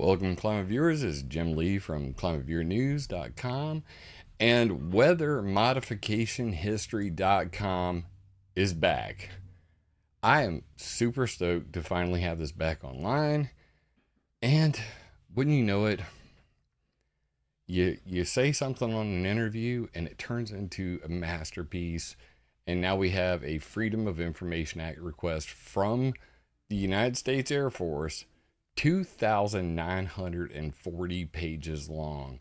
Welcome, Climate Viewers. This is Jim Lee from ClimateViewerNews.com, and weathermodificationhistory.com is back. I am super stoked to finally have this back online, and wouldn't you know it, you say something on an interview and it turns into a masterpiece, and now we have a Freedom of Information Act request from the United States Air Force, 2,940 pages long,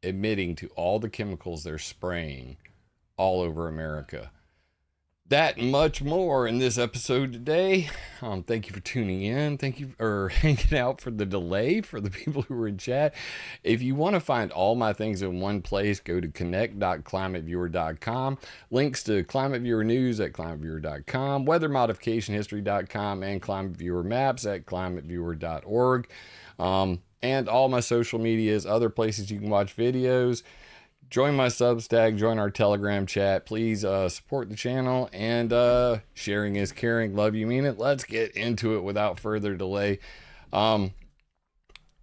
admitting to all the chemicals they're spraying all over America. That and much more in this episode today. Thank you for tuning in. Thank you for hanging out for the delay for the people who were in chat. If you want to find all my things in one place, go to connect.climateviewer.com. Links to Climate Viewer News at climateviewer.com, weathermodificationhistory.com, and Climate Viewer Maps at climateviewer.org. And all my social medias, other places you can watch videos. Join my Substack, join our Telegram chat. Please support the channel, and sharing is caring. Love you, mean it. Let's get into it without further delay.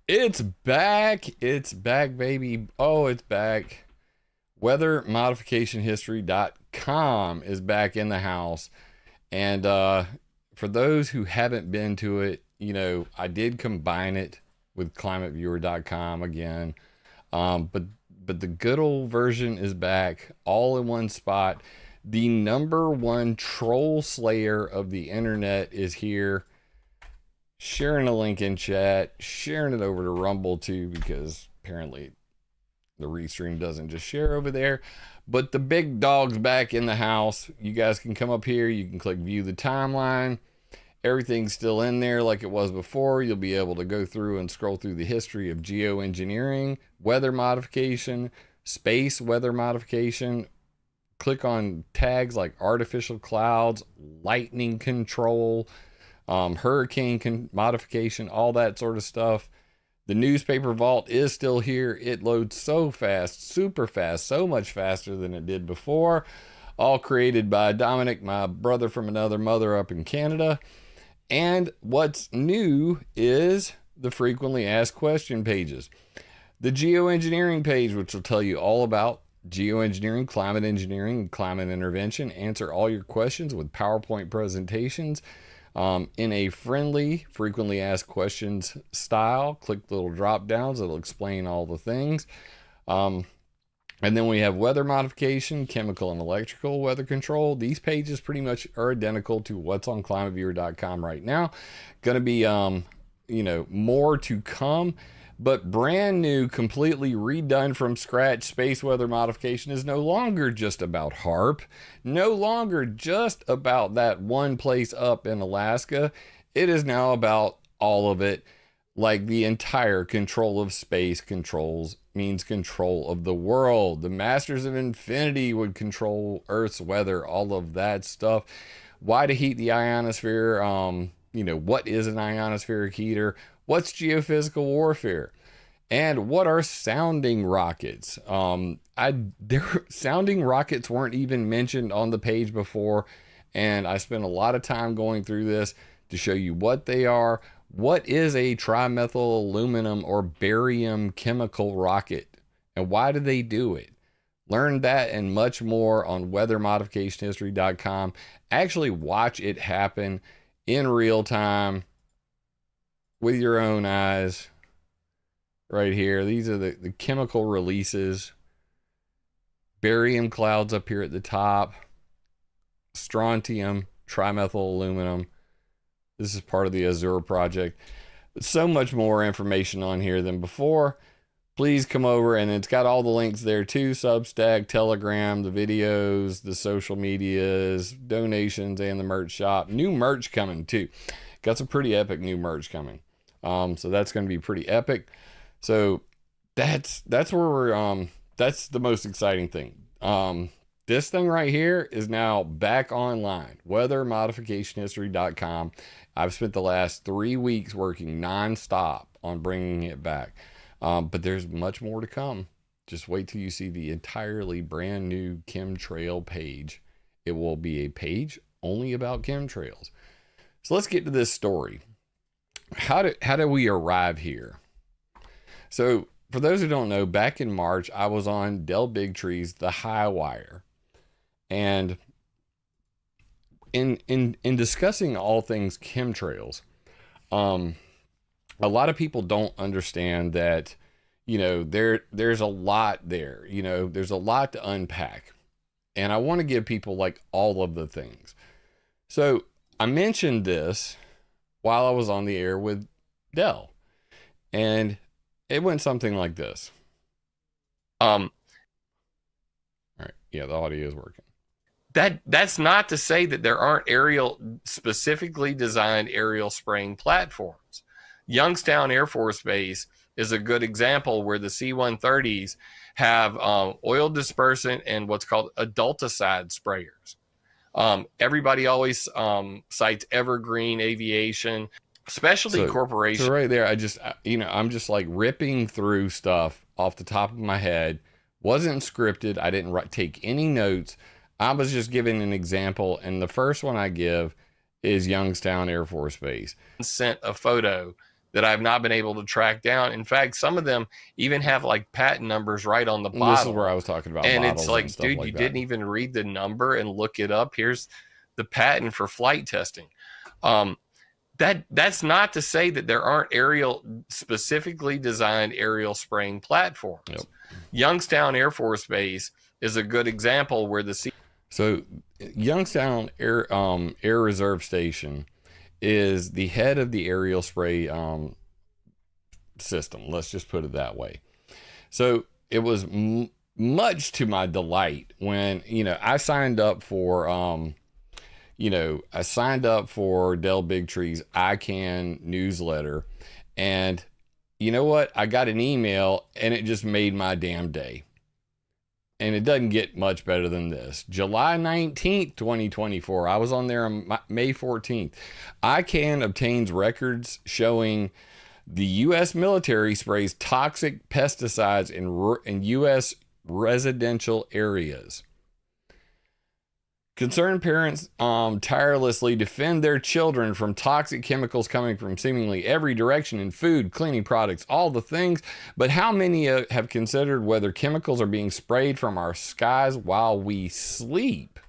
It's back. It's back, baby. Oh, it's back. Weathermodificationhistory.com is back in the house. And for those who haven't been to it, you know, I did combine it with ClimateViewer.com again. But the good old version is back, all in one spot. The #1 troll slayer of the internet is here. Sharing a link in chat, sharing it over to Rumble too, because apparently the restream doesn't just share over there. But the big dog's back in the house. You guys can come up here. You can click view the timeline. Everything's still in there like it was before. You'll be able to go through and scroll through the history of geoengineering, weather modification, space weather modification. Click on tags like artificial clouds, lightning control, hurricane modification, all that sort of stuff. The newspaper vault is still here. It loads so fast, super fast, so much faster than it did before. All created by Dominic, my brother from another mother up in Canada. And what's new is the frequently asked question pages. The geoengineering page, which will tell you all about geoengineering, climate engineering, and climate intervention. Answer all your questions with PowerPoint presentations in a friendly, frequently asked questions style. Click the little drop downs. It'll explain all the things. And then we have weather modification, chemical and electrical weather control. These pages pretty much are identical to what's on climateviewer.com right now. Going to be, more to come, but brand new, completely redone from scratch. Space weather modification is no longer just about HAARP, no longer just about that one place up in Alaska. It is now about all of it. Like the entire control of space means control of the world. The Masters of Infinity would control Earth's weather, all of that stuff. Why to heat the ionosphere? What is an ionospheric heater? What's geophysical warfare? And what are sounding rockets? Sounding rockets weren't even mentioned on the page before, and I spent a lot of time going through this to show you what they are. What is a trimethyl aluminum or barium chemical rocket, and why do they do it? Learn that and much more on weathermodificationhistory.com. Actually watch it happen in real time with your own eyes right here. These are the chemical releases. Barium clouds up here at the top. Strontium, trimethyl aluminum. This is part of the Azure project. So much more information on here than before. Please come over, and it's got all the links there too. Substack, Telegram, the videos, the social medias, donations, and the merch shop. New merch coming too. Got some pretty epic new merch coming. So that's going to be pretty epic. So that's where we're, that's the most exciting thing. This thing right here is now back online. Weathermodificationhistory.com. I've spent the last 3 weeks working nonstop on bringing it back. But there's much more to come. Just wait till you see the entirely brand new chemtrail page. It will be a page only about chemtrails. So let's get to this story. How do we arrive here? So for those who don't know, back in March, I was on Del Bigtree's The High Wire. And in discussing all things chemtrails, a lot of people don't understand that, there's a lot there, there's a lot to unpack. And I want to give people like all of the things. So I mentioned this while I was on the air with Del, and it went something like this. All right. Yeah, the audio is working. That's not to say that there aren't specifically designed aerial spraying platforms. Youngstown Air Force Base is a good example where the C-130s have oil dispersant and what's called adulticide sprayers. Everybody always cites Evergreen Aviation, Specialty Corporation. So right there, I'm just like ripping through stuff off the top of my head. Wasn't scripted. I didn't take any notes. I was just giving an example, and the first one I give is Youngstown Air Force Base. Sent a photo that I've not been able to track down. In fact, some of them even have like patent numbers right on the bottle. This is where I was talking about. And it's like, dude, you didn't even read the number and look it up. Here's the patent for flight testing. That's not to say that there aren't specifically designed aerial spraying platforms. Yep. Youngstown Air Force Base is a good example where So Youngstown Air Reserve Station is the head of the aerial spray system. Let's just put it that way. So it was much to my delight when, I signed up for, Del Bigtree's ICANN newsletter. And you know what? I got an email and it just made my damn day. And it doesn't get much better than this. July 19th, 2024. I was on there on May 14th. ICANN obtains records showing the U.S. military sprays toxic pesticides in U.S. residential areas. Concerned parents tirelessly defend their children from toxic chemicals coming from seemingly every direction in food, cleaning products, all the things. But how many have considered whether chemicals are being sprayed from our skies while we sleep?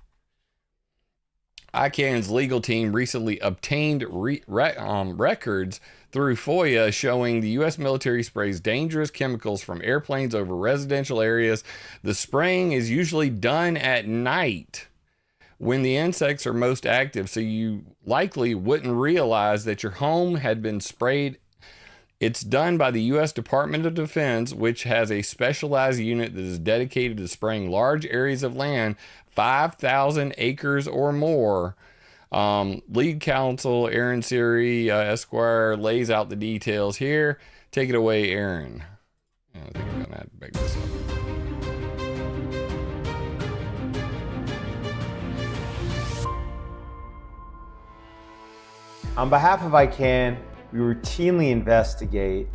ICANN's legal team recently obtained records through FOIA showing the U.S. military sprays dangerous chemicals from airplanes over residential areas. The spraying is usually done at night, when the insects are most active, so you likely wouldn't realize that your home had been sprayed. It's done by the U.S. Department of Defense, which has a specialized unit that is dedicated to spraying large areas of land, 5,000 acres or more. Lead counsel Aaron Siri, Esquire, lays out the details here. Take it away, Aaron. I think I'm going to have to back this up. On behalf of ICANN, we routinely investigate,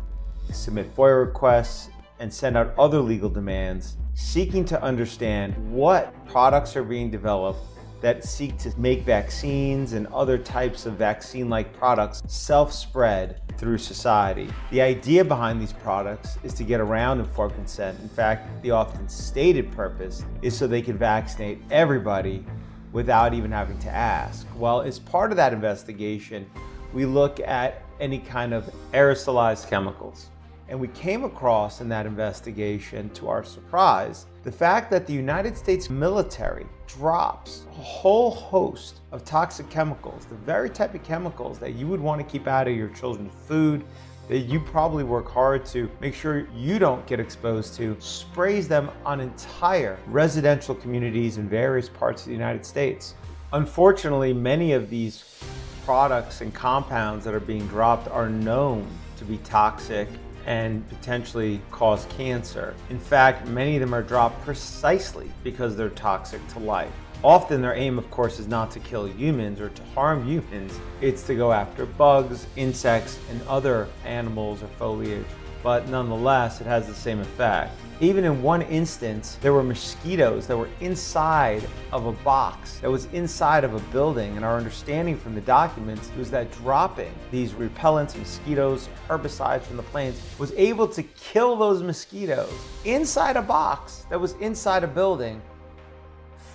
submit FOIA requests, and send out other legal demands seeking to understand what products are being developed that seek to make vaccines and other types of vaccine-like products self-spread through society. The idea behind these products is to get around informed consent. In fact, the often stated purpose is so they can vaccinate everybody without even having to ask. Well, as part of that investigation, we look at any kind of aerosolized chemicals. And we came across in that investigation, to our surprise, the fact that the United States military drops a whole host of toxic chemicals, the very type of chemicals that you would want to keep out of your children's food, that you probably work hard to make sure you don't get exposed to, sprays them on entire residential communities in various parts of the United States. Unfortunately, many of these products and compounds that are being dropped are known to be toxic and potentially cause cancer. In fact, many of them are dropped precisely because they're toxic to life. Often their aim, of course, is not to kill humans or to harm humans. It's to go after bugs, insects, and other animals or foliage. but nonetheless, it has the same effect. Even in one instance, there were mosquitoes that were inside of a box that was inside of a building, and our understanding from the documents was that dropping these repellents, mosquitoes, herbicides from the planes was able to kill those mosquitoes inside a box that was inside a building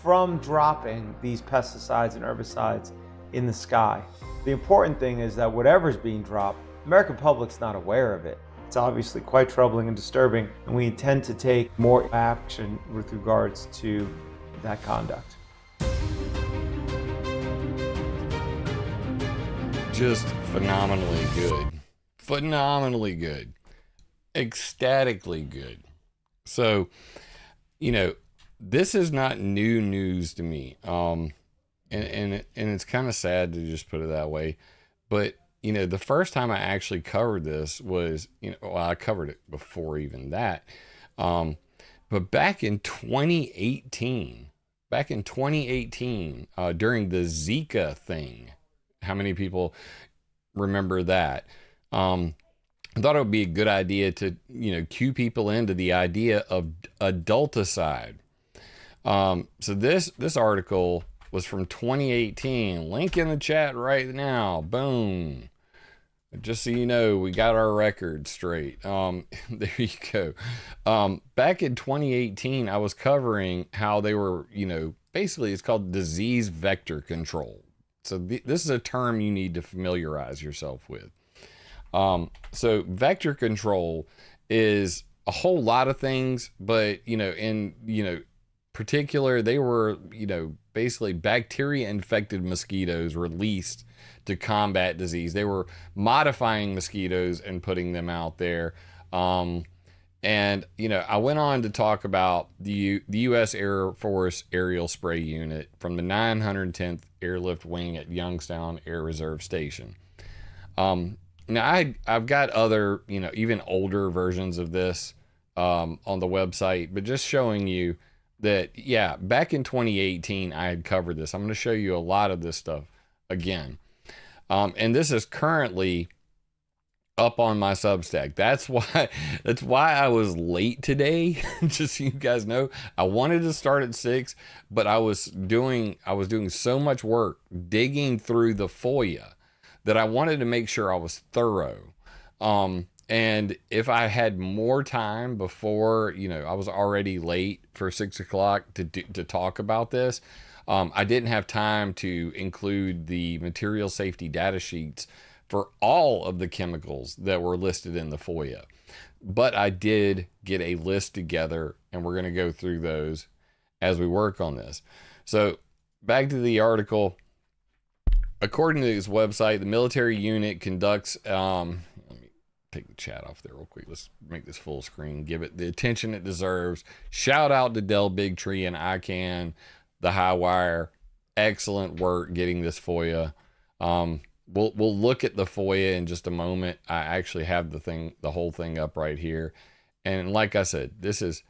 from dropping these pesticides and herbicides in the sky. The important thing is that whatever's being dropped, the American public's not aware of it. It's obviously quite troubling and disturbing, and we intend to take more action with regards to that conduct. Just phenomenally good. Phenomenally good. Ecstatically good. So, this is not new news to me. And it's kind of sad to just put it that way. But, the first time I actually covered this was, I covered it before even that. But back in 2018, during the Zika thing, how many people remember that? I thought it would be a good idea to, cue people into the idea of adulticide. So this article was from 2018. Link in the chat right now. Boom. Just so you know, we got our record straight. There you go. Back in 2018, I was covering how they were, basically it's called disease vector control. So this is a term you need to familiarize yourself with. So vector control is a whole lot of things, but, in particular, they were, basically bacteria infected mosquitoes released to combat disease. They were modifying mosquitoes and putting them out there. And, I went on to talk about the U.S. Air Force Aerial Spray Unit from the 910th Airlift Wing at Youngstown Air Reserve Station. Now, I've got other, even older versions of this on the website, but just showing you that, yeah, back in 2018, I had covered this. I'm going to show you a lot of this stuff again. And this is currently up on my Substack. That's why I was late today. Just so you guys know, I wanted to start at 6, but I was doing so much work digging through the FOIA that I wanted to make sure I was thorough. And if I had more time before, I was already late for 6 o'clock to talk about this. I didn't have time to include the material safety data sheets for all of the chemicals that were listed in the FOIA. But I did get a list together, and we're going to go through those as we work on this. So back to the article. According to this website, the military unit conducts... let me take the chat off there real quick. Let's make this full screen. Give it the attention it deserves. Shout out to Del Bigtree and ICANN, the High Wire. Excellent work getting this FOIA. We'll look at the FOIA in just a moment. I actually have the whole thing up right here. And like I said, this is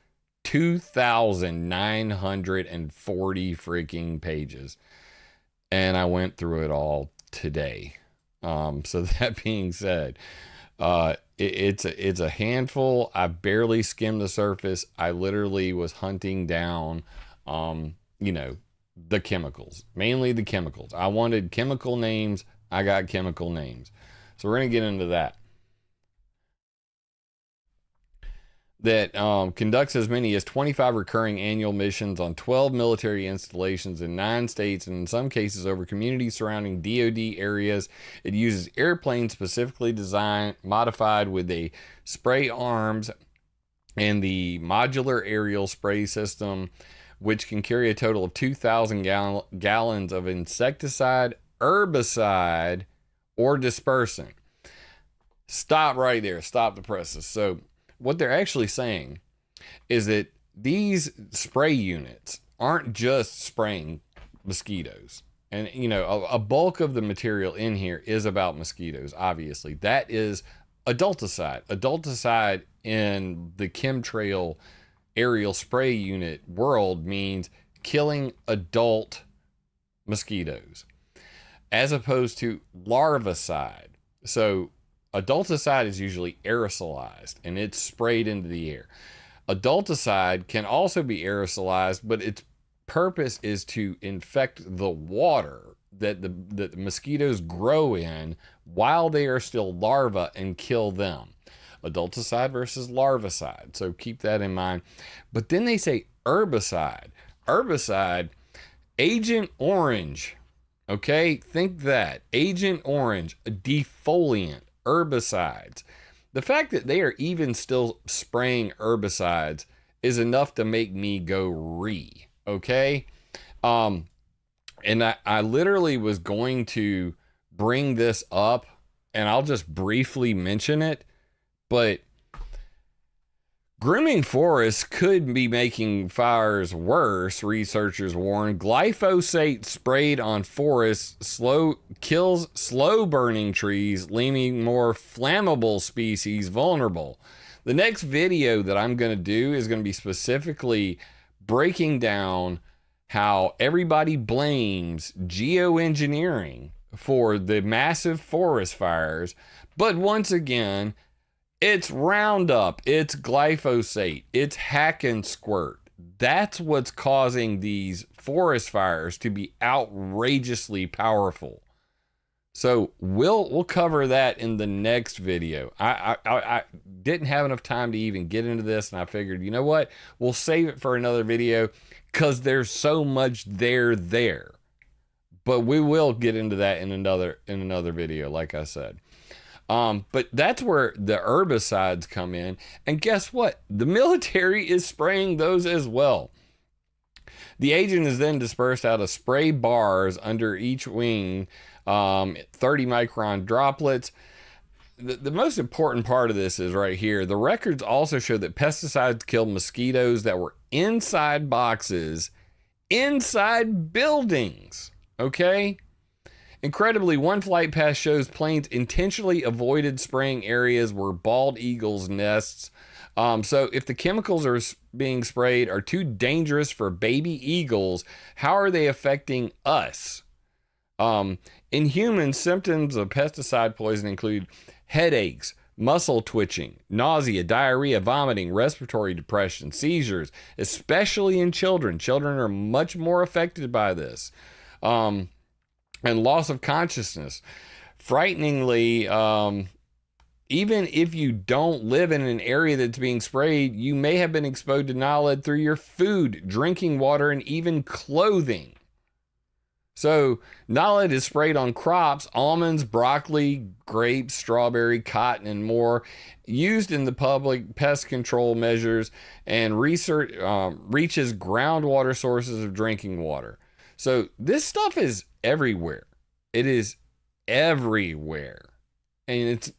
2,940 freaking pages. And I went through it all today. So that being said, it's a handful. I barely skimmed the surface. I literally was hunting down, the chemicals, mainly the chemicals. I wanted chemical names. I got chemical names. So we're going to get into that. That conducts as many as 25 recurring annual missions on 12 military installations in 9 states, and in some cases over communities surrounding DoD areas. It uses airplanes specifically designed, modified with a spray arms and the modular aerial spray system, which can carry a total of 2,000 gallons of insecticide, herbicide, or dispersant. Stop right there. Stop the presses. So what they're actually saying is that these spray units aren't just spraying mosquitoes. And, a bulk of the material in here is about mosquitoes, obviously. That is adulticide. Adulticide in the chemtrail aerial spray unit world means killing adult mosquitoes, as opposed to larvicide. So Adulticide is usually aerosolized and it's sprayed into the air. Adulticide can also be aerosolized, but its purpose is to infect the water that the mosquitoes grow in while they are still larvae and kill them. Adulticide versus larvicide. So keep that in mind. But then they say herbicide. Herbicide, Agent Orange. Okay, think that. Agent Orange, a defoliant, herbicides. The fact that they are even still spraying herbicides is enough to make me go okay? And I literally was going to bring this up, and I'll just briefly mention it, but grooming forests could be making fires worse, researchers warn. Glyphosate sprayed on forests kills slow-burning trees, leaving more flammable species vulnerable. The next video that I'm going to do is going to be specifically breaking down how everybody blames geoengineering for the massive forest fires. But once again, it's Roundup, it's glyphosate, it's hack and squirt. That's what's causing these forest fires to be outrageously powerful. So we'll cover that in the next video. I didn't have enough time to even get into this, and I figured, you know what? We'll save it for another video because there's so much there. But we will get into that in another video, like I said. But that's where the herbicides come in. And guess what? The military is spraying those as well. The agent is then dispersed out of spray bars under each wing, 30 micron droplets. The most important part of this is right here. The records also show that pesticides killed mosquitoes that were inside boxes, inside buildings. Okay? Incredibly, one flight path shows planes intentionally avoided spraying areas where bald eagles' nests. So if the chemicals are being sprayed are too dangerous for baby eagles, how are they affecting us? In humans, symptoms of pesticide poison include headaches, muscle twitching, nausea, diarrhea, vomiting, respiratory depression, seizures, especially in children. Children are much more affected by this. And loss of consciousness. Frighteningly, even if you don't live in an area that's being sprayed, you may have been exposed to knowledge through your food, drinking water, and even clothing. So, knowledge is sprayed on crops, almonds, broccoli, grapes, strawberry, cotton, and more, used in the public pest control measures, and research reaches groundwater sources of drinking water. So, this stuff is everywhere. It is everywhere. And it's,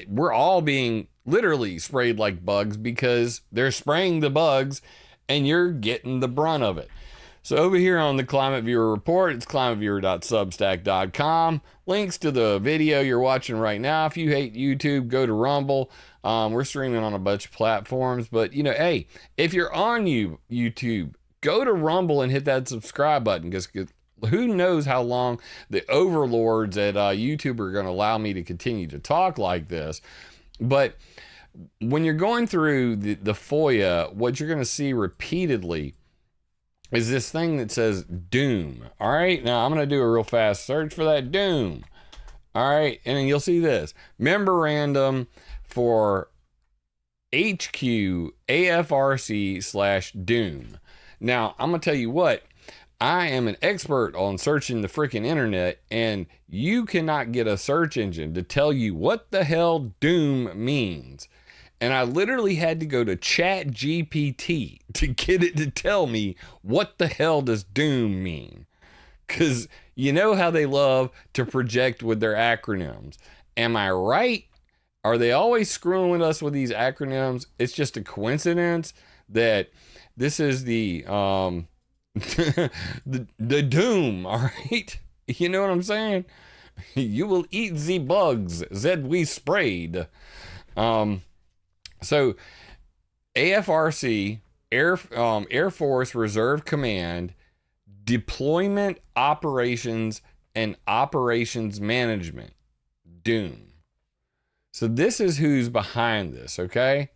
we're all being literally sprayed like bugs because they're spraying the bugs and you're getting the brunt of it. So over here on the ClimateViewer report, it's climateviewer.substack.com. Links to the video you're watching right now. If you hate YouTube, go to Rumble. We're streaming on a bunch of platforms. But, hey, if you're on YouTube, go to Rumble and hit that subscribe button because who knows how long the overlords at YouTube are going to allow me to continue to talk like this. But when you're going through the FOIA, what you're going to see repeatedly is this thing that says doom. All right, now I'm going to do a real fast search for that doom. All right, and then you'll see this memorandum for HQ AFRC/doom. Now, I'm going to tell you what, I am an expert on searching the freaking internet, and you cannot get a search engine to tell you what the hell doom means. And I literally had to go to ChatGPT to get it to tell me what the hell does doom mean. Because you know how they love to project with their acronyms. Am I right? Are they always screwing with us with these acronyms? It's just a coincidence that this is the the doom, all right? You know what I'm saying? You will eat the bugs that we sprayed. So AFRC, Air Force Reserve Command, Deployment Operations and Operations Management, DOOM. So this is who's behind this, okay?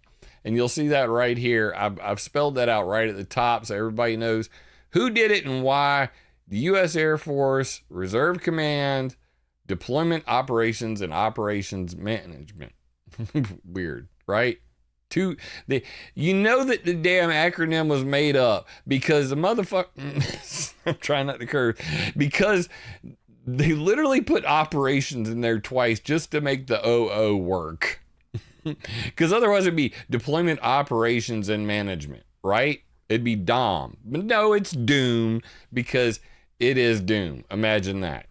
And you'll see that right here. I've spelled that out right at the top so everybody knows who did it and why. The U.S. Air Force, Reserve Command, Deployment Operations and Operations Management. Weird, right? You know that the damn acronym was made up because the motherfucker, I'm trying not to curse, because they literally put operations in there twice just to make the OO work. Because otherwise it'd be Deployment Operations and Management, right? It'd be DOM. But no, it's Doom because it is Doom. Imagine that.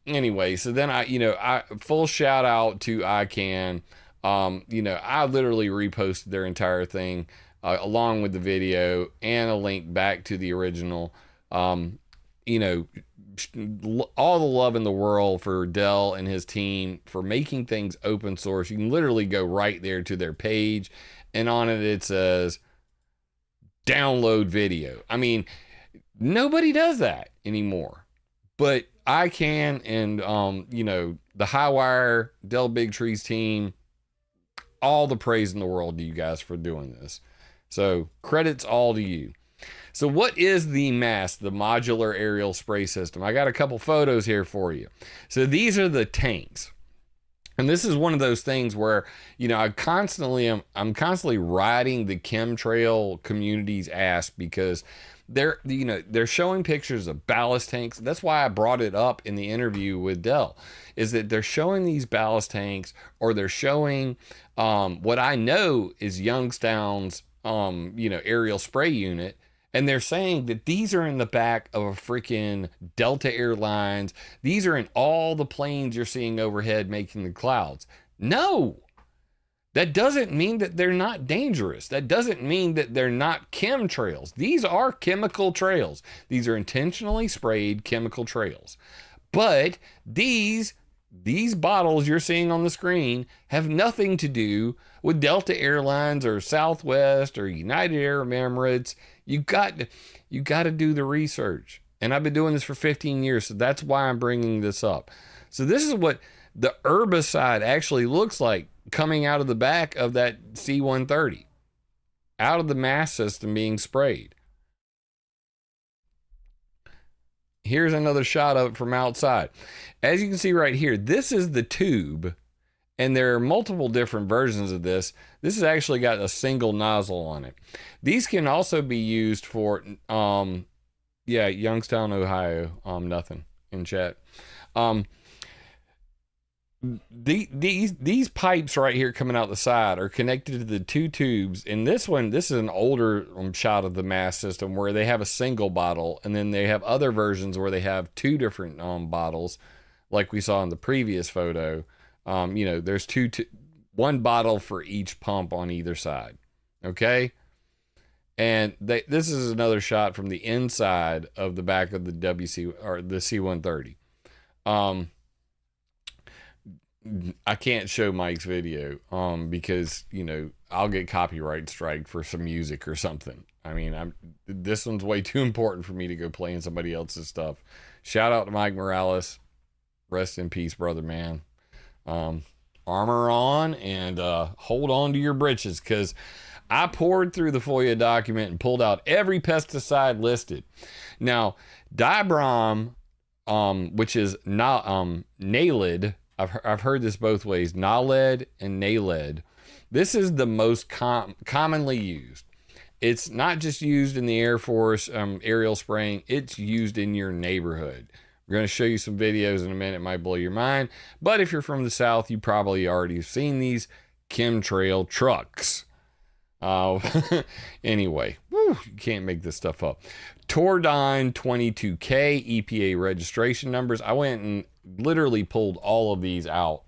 Anyway, so then I full shout out to ICANN. I literally reposted their entire thing along with the video and a link back to the original. All the love in the world for Dell and his team for making things open source. You can literally go right there to their page, and on it says download video. I mean, nobody does that anymore, but I can. And the Highwire, Dell Big Trees team, all the praise in the world to you guys for doing this. So credits all to you. So what is the MASS, the Modular Aerial Spray System? I got a couple photos here for you. So these are the tanks. And this is one of those things where, I'm constantly riding the chemtrail community's ass because they're showing pictures of ballast tanks. That's why I brought it up in the interview with Dell, is that they're showing these ballast tanks, or they're showing what I know is Youngstown's aerial spray unit. And they're saying that these are in the back of a freaking Delta Airlines. These are in all the planes you're seeing overhead making the clouds. No, that doesn't mean that they're not dangerous. That doesn't mean that they're not chemtrails. These are chemical trails. These are intentionally sprayed chemical trails. But these bottles you're seeing on the screen have nothing to do with Delta Airlines or Southwest or United Arab Emirates. You got to do the research. And I've been doing this for 15 years, so that's why I'm bringing this up. So this is what the herbicide actually looks like coming out of the back of that C-130, out of the MASS system being sprayed. Here's another shot of it from outside. As you can see right here, this is the tube, and there are multiple different versions of this. This has actually got a single nozzle on it. These can also be used for, Youngstown, Ohio, nothing in chat. These pipes right here coming out the side are connected to the two tubes. And this is an older shot of the MASS system where they have a single bottle, and then they have other versions where they have two different bottles, like we saw in the previous photo. There's one bottle for each pump on either side. Okay. And this is another shot from the inside of the back of the WC or the C-130. I can't show Mike's video because I'll get copyright strike for some music or something. I mean, this one's way too important for me to go playing somebody else's stuff. Shout out to Mike Morales. Rest in peace, brother, man. Armor on and hold on to your britches, because I poured through the FOIA document and pulled out every pesticide listed. Now, dibrom, which is not NALED. I've heard this both ways, NALED and NALED. This is the most commonly used. It's not just used in the Air Force aerial spraying. It's used in your neighborhood. We're going to show you some videos in a minute. It might blow your mind. But if you're from the South, you probably already have seen these chemtrail trucks. Anyway, you can't make this stuff up. Tordyne 22K EPA registration numbers. I went and literally pulled all of these out.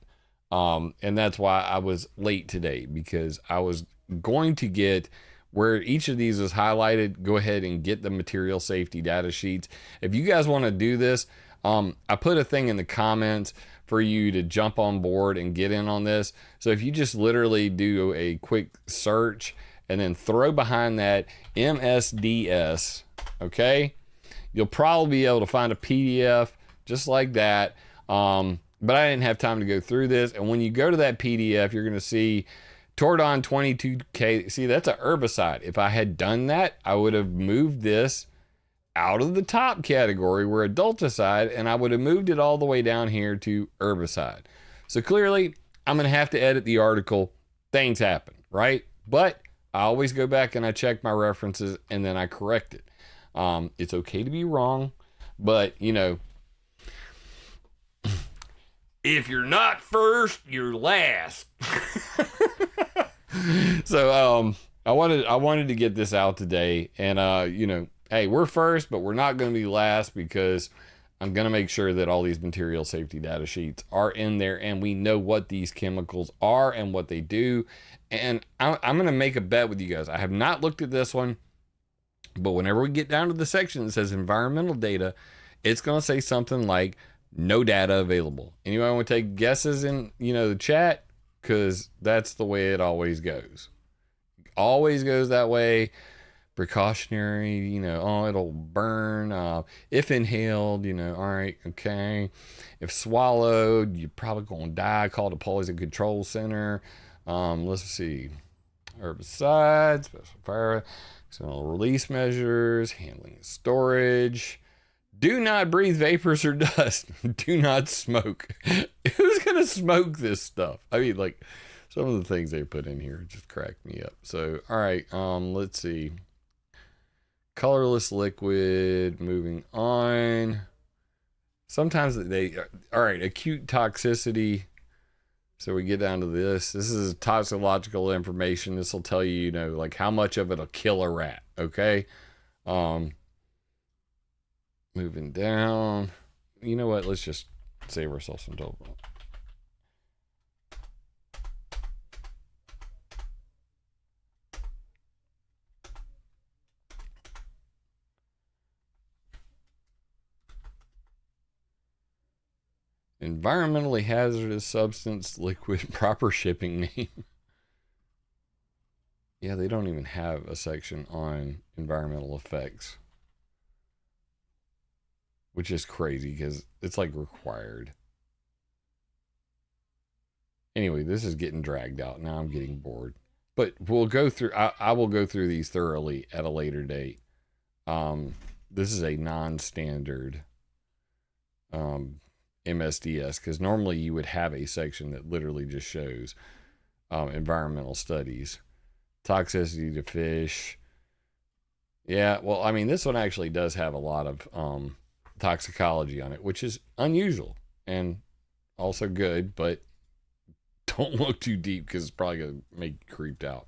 And that's why I was late today, because I was going to get where each of these is highlighted. Go ahead and get the material safety data sheets. If you guys want to do this, I put a thing in the comments for you to jump on board and get in on this. So if you just literally do a quick search and then throw behind that MSDS, okay, you'll probably be able to find a PDF just like that. but I didn't have time to go through this. And when you go to that PDF, you're going to see Tordon 22K. See, that's a herbicide. If I had done that, I would have moved this out of the top category where adulticide, and I would have moved it all the way down here to herbicide. So clearly, I'm going to have to edit the article. Things happen, right? But I always go back and I check my references and then I correct it. It's okay to be wrong, but you know, if you're not first, you're last. So I wanted to get this out today, and you know, hey, we're first, but we're not going to be last, because I'm going to make sure that all these material safety data sheets are in there and we know what these chemicals are and what they do. And I'm going to make a bet with you guys. I have not looked at this one, but whenever we get down to the section that says environmental data, it's going to say something like no data available. Anybody want to take guesses in, you know, the chat? Because that's the way it always goes. Always goes that way. Precautionary, you know, oh, it'll burn. If inhaled, you know, all right, okay. If swallowed, you're probably going to die. Call the poison control center. Let's see. Herbicides, special fire, external release measures, handling and storage. Do not breathe vapors or dust. Do not smoke. Who's going to smoke this stuff? I mean, like, some of the things they put in here just cracked me up. So, all right, let's see. Colorless liquid, moving on. Sometimes all right, acute toxicity. So we get down to this. This is toxicological information. This will tell you, you know, like how much of it'll kill a rat, okay? Moving down. You know what? Let's just save ourselves some trouble. Environmentally hazardous substance, liquid, proper shipping name. Yeah, they don't even have a section on environmental effects, which is crazy because it's like required. Anyway, this is getting dragged out. Now I'm getting bored. But we'll go through, I will go through these thoroughly at a later date. This is a non-standard MSDS, because normally you would have a section that literally just shows environmental studies, toxicity to fish. Yeah, well, I mean, this one actually does have a lot of toxicology on it, which is unusual and also good, but don't look too deep because it's probably going to make you creeped out.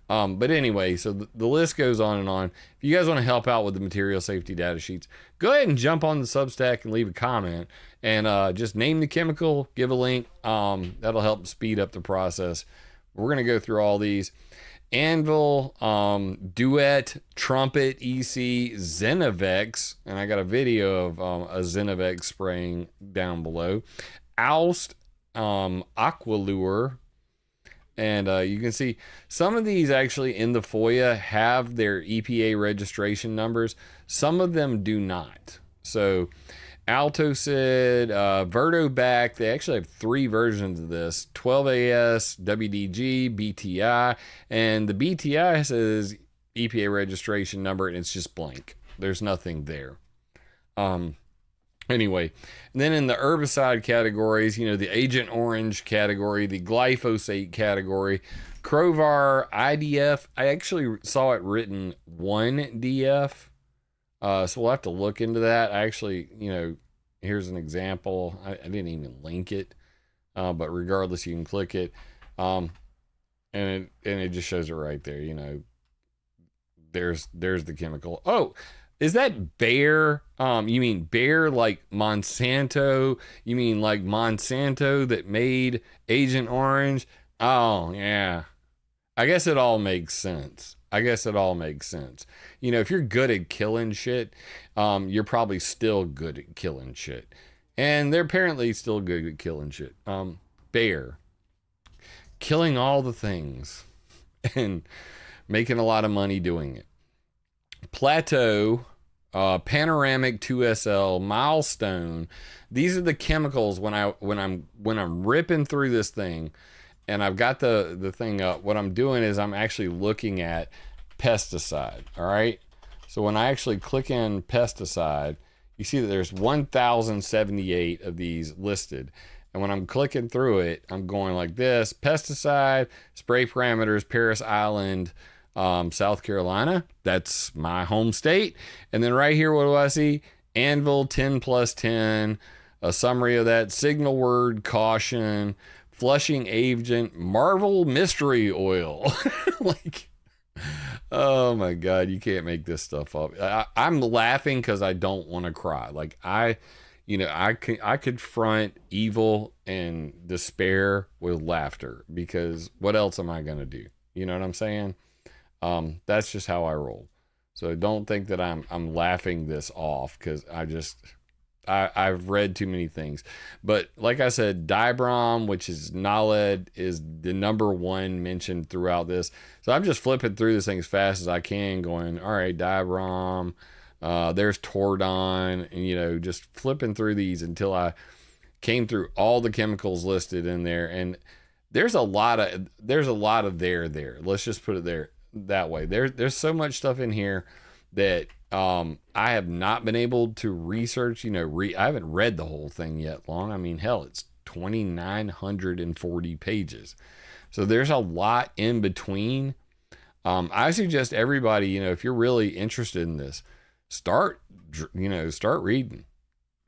But anyway, so the list goes on and on. If you guys want to help out with the material safety data sheets, go ahead and jump on the Substack and leave a comment and just name the chemical, give a link. That'll help speed up the process. We're going to go through all these. Anvil, Duet, Trumpet, EC, Zenovex, and I got a video of a Zenovex spraying down below. Oust, Aqualure. And you can see some of these actually in the FOIA have their EPA registration numbers. Some of them do not. So Adulticide, Vertobac, they actually have 3 versions of this: 12AS, WDG, BTI, and the BTI says EPA registration number and it's just blank. There's nothing there. Anyway, and then in the herbicide categories, you know, the Agent Orange category, the glyphosate category, Crovar, IDF. I actually saw it written 1DF. So we'll have to look into that. I actually, you know, here's an example. I didn't even link it, but regardless, you can click it. And it just shows it right there. You know, there's the chemical. Oh, is that Bayer? You mean Bayer like Monsanto? You mean like Monsanto that made Agent Orange? Oh, yeah. I guess it all makes sense. You know, if you're good at killing shit, you're probably still good at killing shit. And they're apparently still good at killing shit. Bayer. Killing all the things and making a lot of money doing it. Plateau, panoramic 2SL, milestone. These are the chemicals when I'm ripping through this thing, and I've got the thing up. What I'm doing is I'm actually looking at pesticide. All right. So when I actually click in pesticide, you see that there's 1,078 of these listed. And when I'm clicking through it, I'm going like this: pesticide, spray parameters, Paris Island, South Carolina. That's my home state. And then right here, what do I see? Anvil 10+10, a summary of that, signal word, caution, flushing agent, Marvel mystery oil. Like, oh my God, you can't make this stuff up. I'm laughing because I don't want to cry. Like, I confront evil and despair with laughter, because what else am I going to do? You know what I'm saying? That's just how I roll. So don't think that I'm laughing this off, because I've read too many things. But like I said, dibrom, which is NALED, is the #1 mentioned throughout this. So I'm just flipping through this thing as fast as I can, going, all right, dibrom, there's Tordon, and just flipping through these until I came through all the chemicals listed in there. And there's a lot of there. Let's just put it there that way. There's so much stuff in here that I have not been able to research. I haven't read the whole thing yet long. I mean, hell, it's 2,940 pages. So there's a lot in between. I suggest everybody, if you're really interested in this, start reading,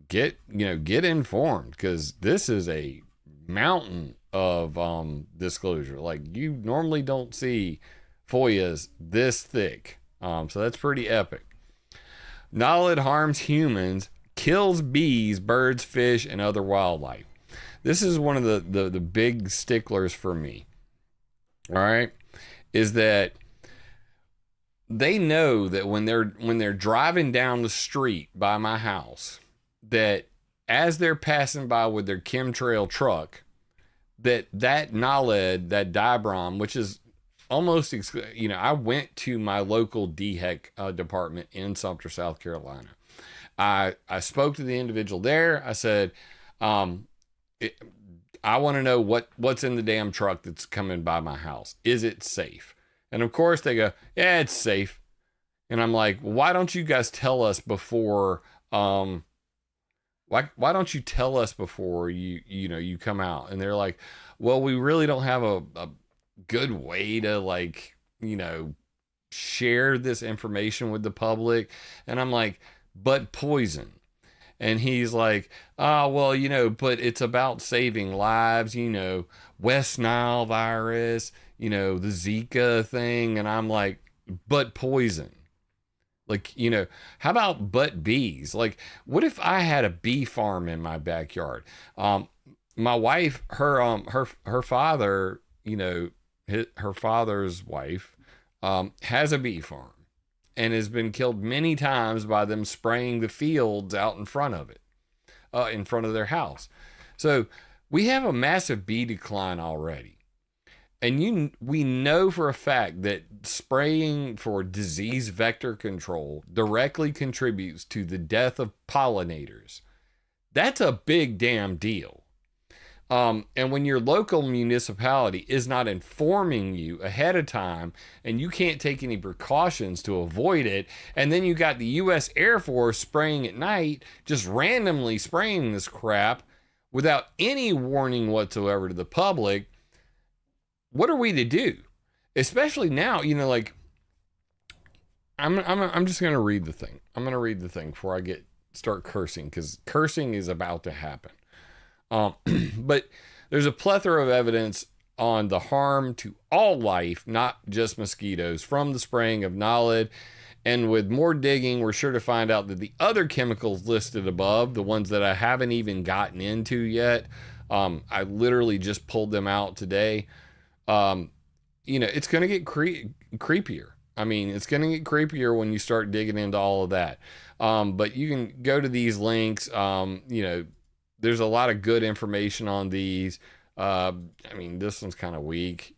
get informed, because this is a mountain of disclosure. Like, you normally don't see FOIAs this thick. So that's pretty epic. NALED harms humans, kills bees, birds, fish, and other wildlife. This is one of the big sticklers for me. All right, is that they know that when they're driving down the street by my house, that as they're passing by with their chemtrail truck, that NALED, that dibrom, which is almost, I went to my local DHEC department in Sumter, South Carolina. I spoke to the individual there. I said, I want to know what's in the damn truck that's coming by my house. Is it safe? And of course they go, yeah, it's safe. And I'm like, well, why don't you guys tell us before, why don't you tell us before you come out? And they're like, well, we really don't have a good way to share this information with the public. And I'm like, but poison. And he's like, oh, well, but it's about saving lives, West Nile virus, the Zika thing. And I'm like, but poison. Like, how about but bees? Like, what if I had a bee farm in my backyard? My wife, her father, her father's wife has a bee farm and has been killed many times by them spraying the fields out in front of it, in front of their house. So we have a massive bee decline already. And we know for a fact that spraying for disease vector control directly contributes to the death of pollinators. That's a big damn deal. And when your local municipality is not informing you ahead of time, and you can't take any precautions to avoid it, and then you got the U.S. Air Force spraying at night, just randomly spraying this crap without any warning whatsoever to the public, what are we to do? Especially now, I'm just going to read the thing. I'm going to read the thing before I start cursing, because cursing is about to happen. But there's a plethora of evidence on the harm to all life, not just mosquitoes, from the spraying of NALED. And with more digging, we're sure to find out that the other chemicals listed above, the ones that I haven't even gotten into yet, I literally just pulled them out today. It's going to get creepier. I mean, it's going to get creepier when you start digging into all of that. But you can go to these links. There's a lot of good information on these. This one's kind of weak.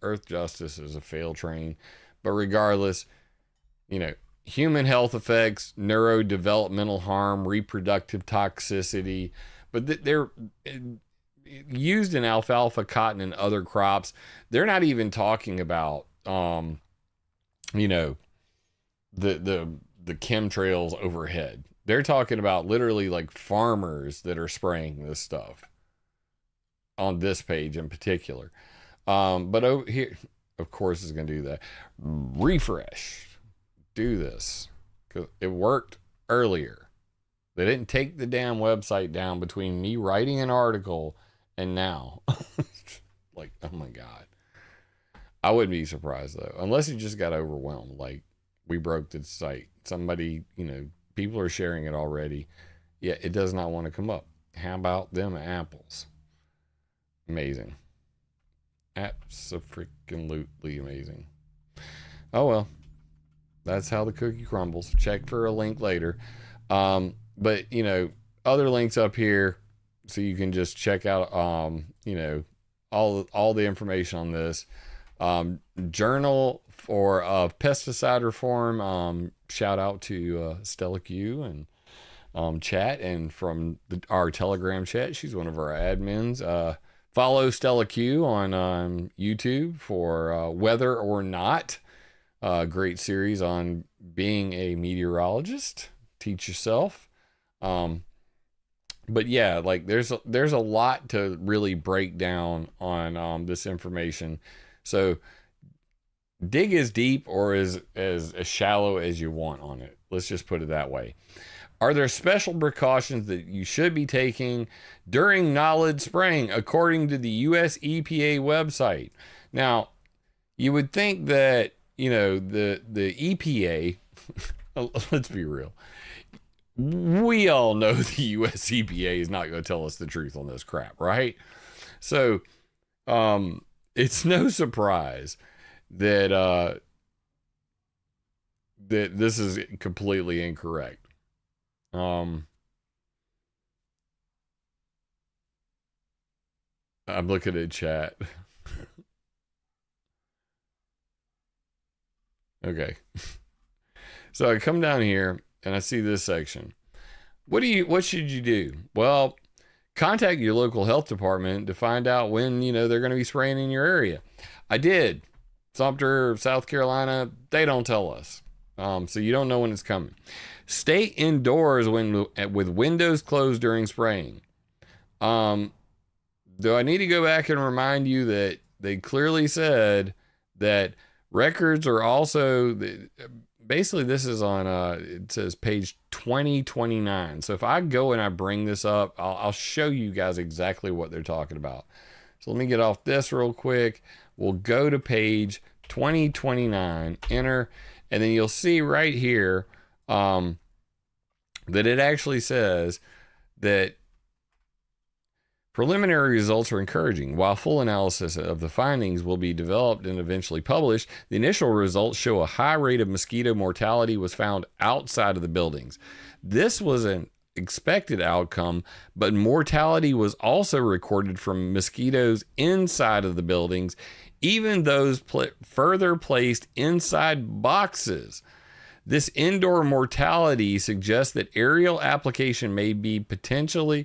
Earth Justice is a fail train. But regardless, human health effects, neurodevelopmental harm, reproductive toxicity, but they're used in alfalfa, cotton, and other crops. They're not even talking about, you know, the chemtrails overhead. They're talking about literally like farmers that are spraying this stuff on this page in particular. But over here, of course, it's going to do that. Refresh. Do this. Because it worked earlier. They didn't take the damn website down between me writing an article and now. Like, oh my God. I wouldn't be surprised though. Unless it just got overwhelmed. Like, we broke the site. Somebody, you know, people are sharing it already. Yeah, it does not want to come up. How about them apples? Amazing. Abso-freaking-lutely amazing. Oh well. That's how the cookie crumbles. Check for a link later. But, you know, other links up here so you can just check out, you know, all the information on this. Journal for pesticide reform. Shout out to Stella Q and chat, and from our Telegram chat. She's one of our admins. Follow Stella Q on YouTube for Whether or Not. Great series on being a meteorologist. Teach yourself. But yeah, like there's a lot to really break down on this information. So dig as deep or as shallow as you want on it. Let's just put it that way. Are there special precautions that you should be taking during knowledge spraying, according to the US EPA website? Now, you would think that, you know, the EPA, let's be real. We all know the US EPA is not going to tell us the truth on this crap, right? So, it's no surprise that that this is completely incorrect. I'm looking at chat. Okay. So I come down here and I see this section. What should you do? Well, contact your local health department to find out when, you know, they're going to be spraying in your area. I did. Sumter, South Carolina, they don't tell us. So you don't know when it's coming. Stay indoors with windows closed during spraying. Do I need to go back and remind you that they clearly said that records are also, basically this is on, it says page 2029. So if I go and I bring this up, I'll show you guys exactly what they're talking about. So let me get off this real quick. We'll go to page 2029, enter, and then you'll see right here that it actually says that preliminary results are encouraging. While full analysis of the findings will be developed and eventually published, the initial results show a high rate of mosquito mortality was found outside of the buildings. This was an expected outcome, but mortality was also recorded from mosquitoes inside of the buildings, even those further placed inside boxes. This indoor mortality suggests that aerial application may potentially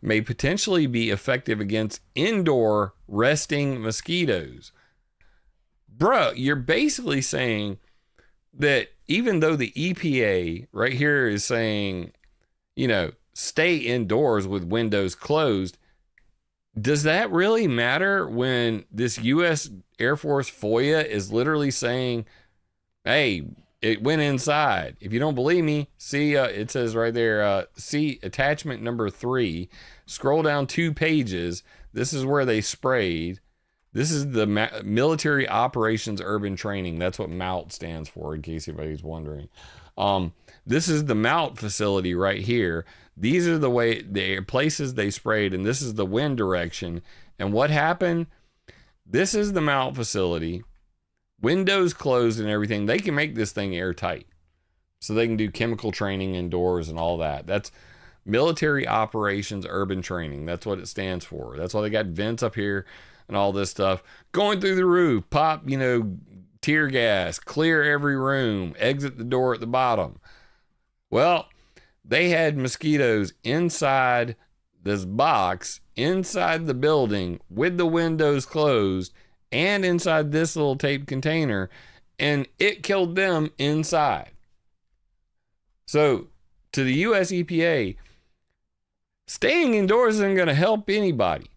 be effective against indoor resting mosquitoes. Bruh, you're basically saying that even though the EPA right here is saying, you know, stay indoors with windows closed, does that really matter when this U.S. Air Force FOIA is literally saying, hey, it went inside? If you don't believe me, see, it says right there, see attachment number 3, scroll down 2 pages. This is where they sprayed. This is the Military Operations Urban Training. That's what MOUT stands for, in case anybody's wondering. This is the MOUT facility right here. These are the places they sprayed, and this is the wind direction. And what happened? This is the MOUT facility. Windows closed and everything. They can make this thing airtight, so they can do chemical training indoors and all that. That's Military Operations Urban Training. That's what it stands for. That's why they got vents up here and all this stuff going through the roof. Pop, you know, tear gas, clear every room, exit the door at the bottom. Well, they had mosquitoes inside this box, inside the building with the windows closed, and inside this little tape container, and it killed them inside. So, to the US EPA, staying indoors isn't going to help anybody,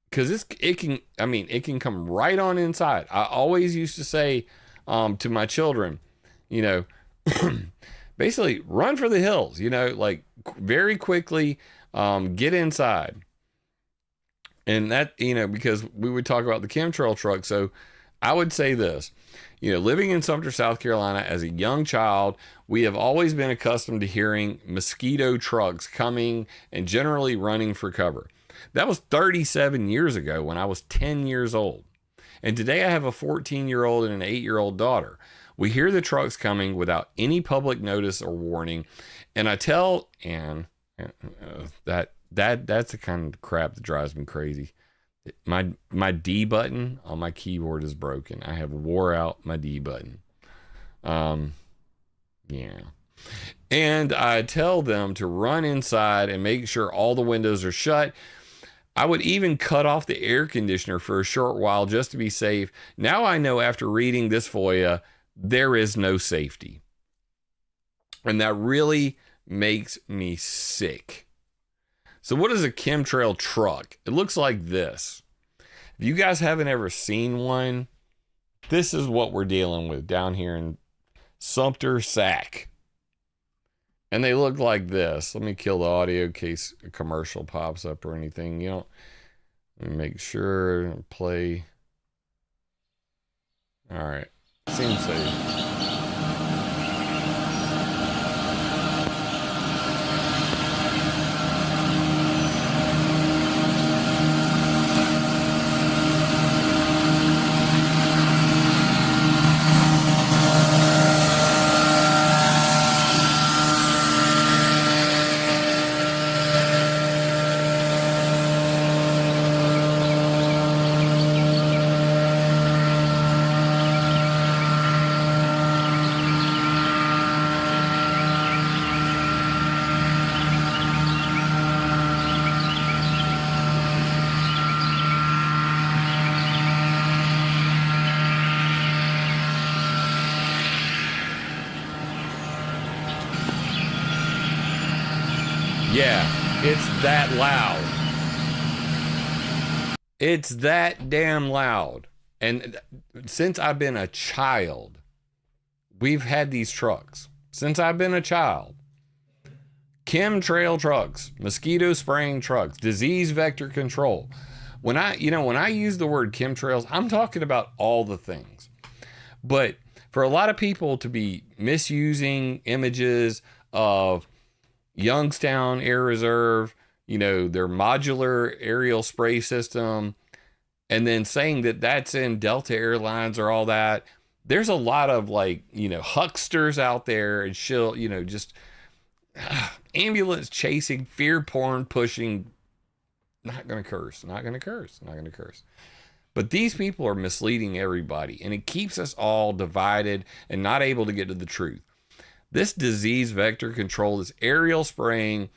because it can come right on inside. I always used to say to my children, you know, basically run for the hills, you know, like very quickly get inside. And that, you know, because we would talk about the chemtrail truck. So I would say this, you know, living in Sumter, South Carolina as a young child, we have always been accustomed to hearing mosquito trucks coming and generally running for cover. That was 37 years ago when I was 10 years old. And today I have a 14-year-old and an 8-year-old daughter. We hear the trucks coming without any public notice or warning. And I tell Ann that's the kind of crap that drives me crazy. My D button on my keyboard is broken. I have wore out my D button. Yeah. And I tell them to run inside and make sure all the windows are shut. I would even cut off the air conditioner for a short while just to be safe. Now I know after reading this FOIA, there is no safety. And that really makes me sick. So what is a chemtrail truck? It looks like this. If you guys haven't ever seen one, this is what we're dealing with down here in Sumter, SAC. And they look like this. Let me kill the audio in case a commercial pops up or anything. You know, let me make sure play. All right. Seems safe. Yeah, it's that loud. It's that damn loud. And since I've been a child, we've had these trucks. Since I've been a child. Chemtrail trucks, mosquito spraying trucks, disease vector control. When I use the word chemtrails, I'm talking about all the things. But for a lot of people to be misusing images of Youngstown Air Reserve, you know, their modular aerial spray system, and then saying that that's in Delta Airlines or all that. There's a lot of, like, you know, hucksters out there and shill, you know, just ambulance chasing, fear porn pushing. Not going to curse. But these people are misleading everybody, and it keeps us all divided and not able to get to the truth. This disease vector control, this aerial spraying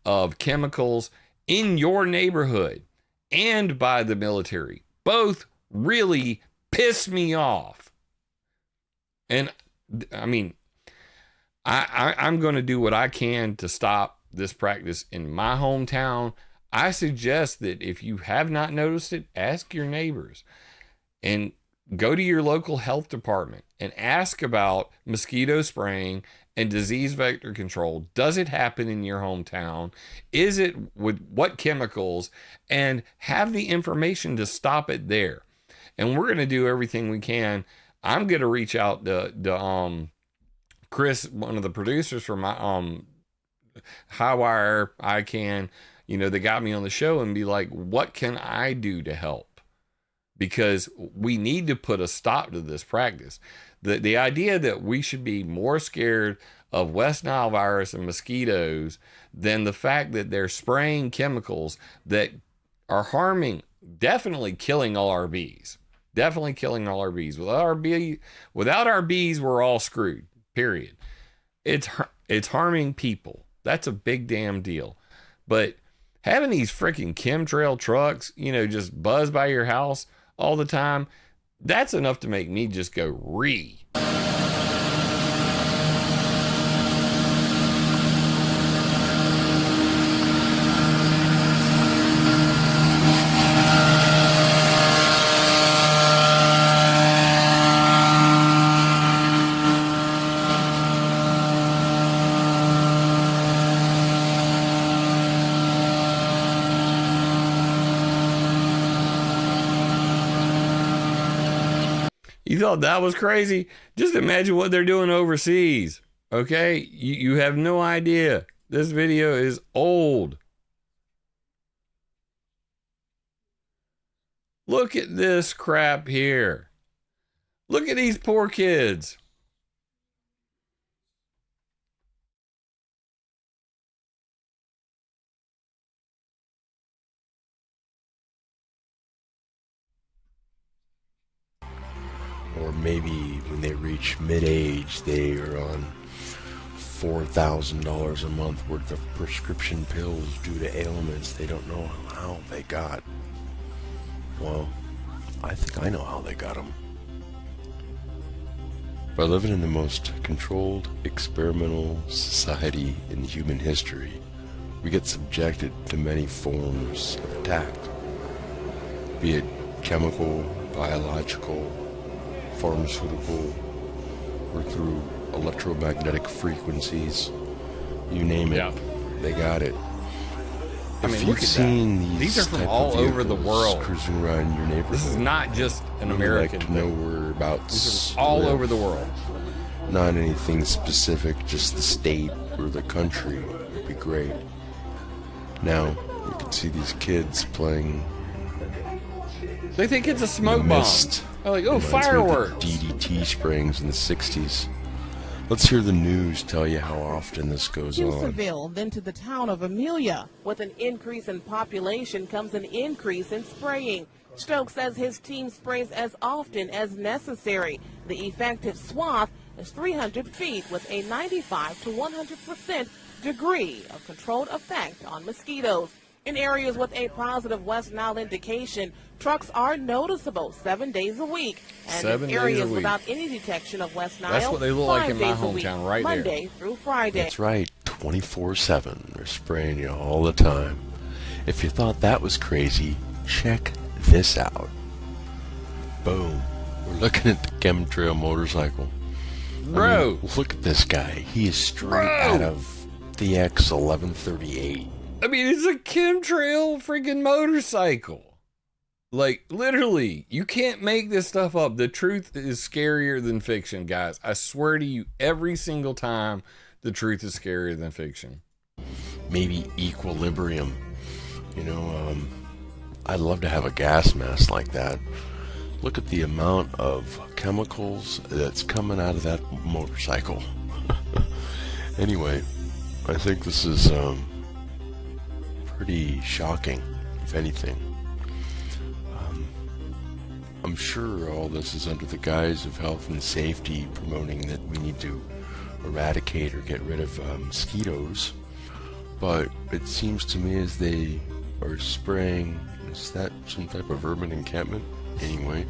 of chemicals in your neighborhood and by the military, both really piss me off. And I mean, I'm going to do what I can to stop this practice in my hometown. I suggest that if you have not noticed it, ask your neighbors and go to your local health department and ask about mosquito spraying and disease vector control. Does it happen in your hometown? Is it with what chemicals? And have the information to stop it there. And we're going to do everything we can. I'm going to reach out to Chris, one of the producers from my Highwire, ICANN, you know, they got me on the show, and be like, what can I do to help? Because we need to put a stop to this practice. The idea that we should be more scared of West Nile virus and mosquitoes than the fact that they're spraying chemicals that are harming, definitely killing all our bees. Definitely killing all our bees. Without our bees, we're all screwed. Period. It's harming people. That's a big damn deal. But having these freaking chemtrail trucks, you know, just buzz by your house all the time, that's enough to make me just go ree. You thought that was crazy? Just imagine what they're doing overseas. Okay? You have no idea. This video is old. Look at this crap here. Look at these poor kids. Or maybe when they reach mid-age, they are on $4,000 a month worth of prescription pills due to ailments they don't know how they got. Well, I think I know how they got them. By living in the most controlled experimental society in human history, we get subjected to many forms of attack, be it chemical, biological, pharmaceutical, or through electromagnetic frequencies. You name it, they got it. I mean, look at that. These are from all over the world. Cruising around your neighborhood. This is not just an American thing. Know whereabouts. These are all over the world. Not anything specific, just the state or the country would be great. Now, you can see these kids playing. They think it's a smoke bomb. They're like, oh, fireworks. DDT sprayings in the 60s. Let's hear the news tell you how often this goes on. Houstonville, then to the town of Amelia. With an increase in population comes an increase in spraying. Stokes says his team sprays as often as necessary. The effective swath is 300 feet with a 95 to 100% degree of controlled effect on mosquitoes. In areas with a positive West Nile indication, trucks are noticeable 7 days a week. And in areas without any detection of West Nile, that's what they look like in my hometown, right there. Monday through Friday. That's right, 24/7. They're spraying you all the time. If you thought that was crazy, check this out. Boom. We're looking at the Chemtrail motorcycle. Bro. I mean, look at this guy. He is straight out of the X1138. I mean, it's a chemtrail freaking motorcycle. Like, literally, you can't make this stuff up. The truth is scarier than fiction, guys. I swear to you, every single time, the truth is scarier than fiction. Maybe equilibrium. You know, I'd love to have a gas mask like that. Look at the amount of chemicals that's coming out of that motorcycle. Anyway, I think this is pretty shocking, if anything. I'm sure all this is under the guise of health and safety, promoting that we need to eradicate or get rid of mosquitoes. But it seems to me as they are spraying, is that some type of urban encampment? Anyway,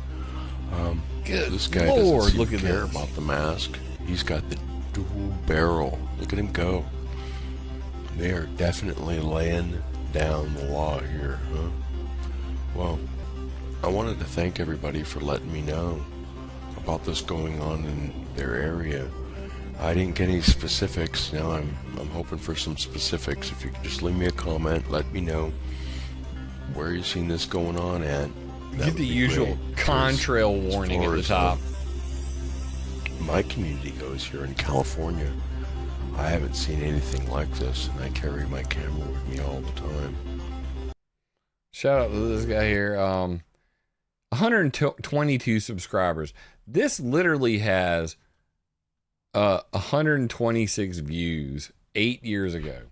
this guy doesn't seem to care about the mask. He's got the dual barrel. Look at him go. They are definitely laying down the law here, huh? Well, I wanted to thank everybody for letting me know about this going on in their area. I didn't get any specifics. Now I'm hoping for some specifics. If you could just leave me a comment, let me know where you've seen this going on at. Get the usual contrail warning at the top. My community goes here in California. I haven't seen anything like this, and I carry my camera with me all the time. Shout out to this guy here. 122 subscribers. This literally has 126 views 8 years ago.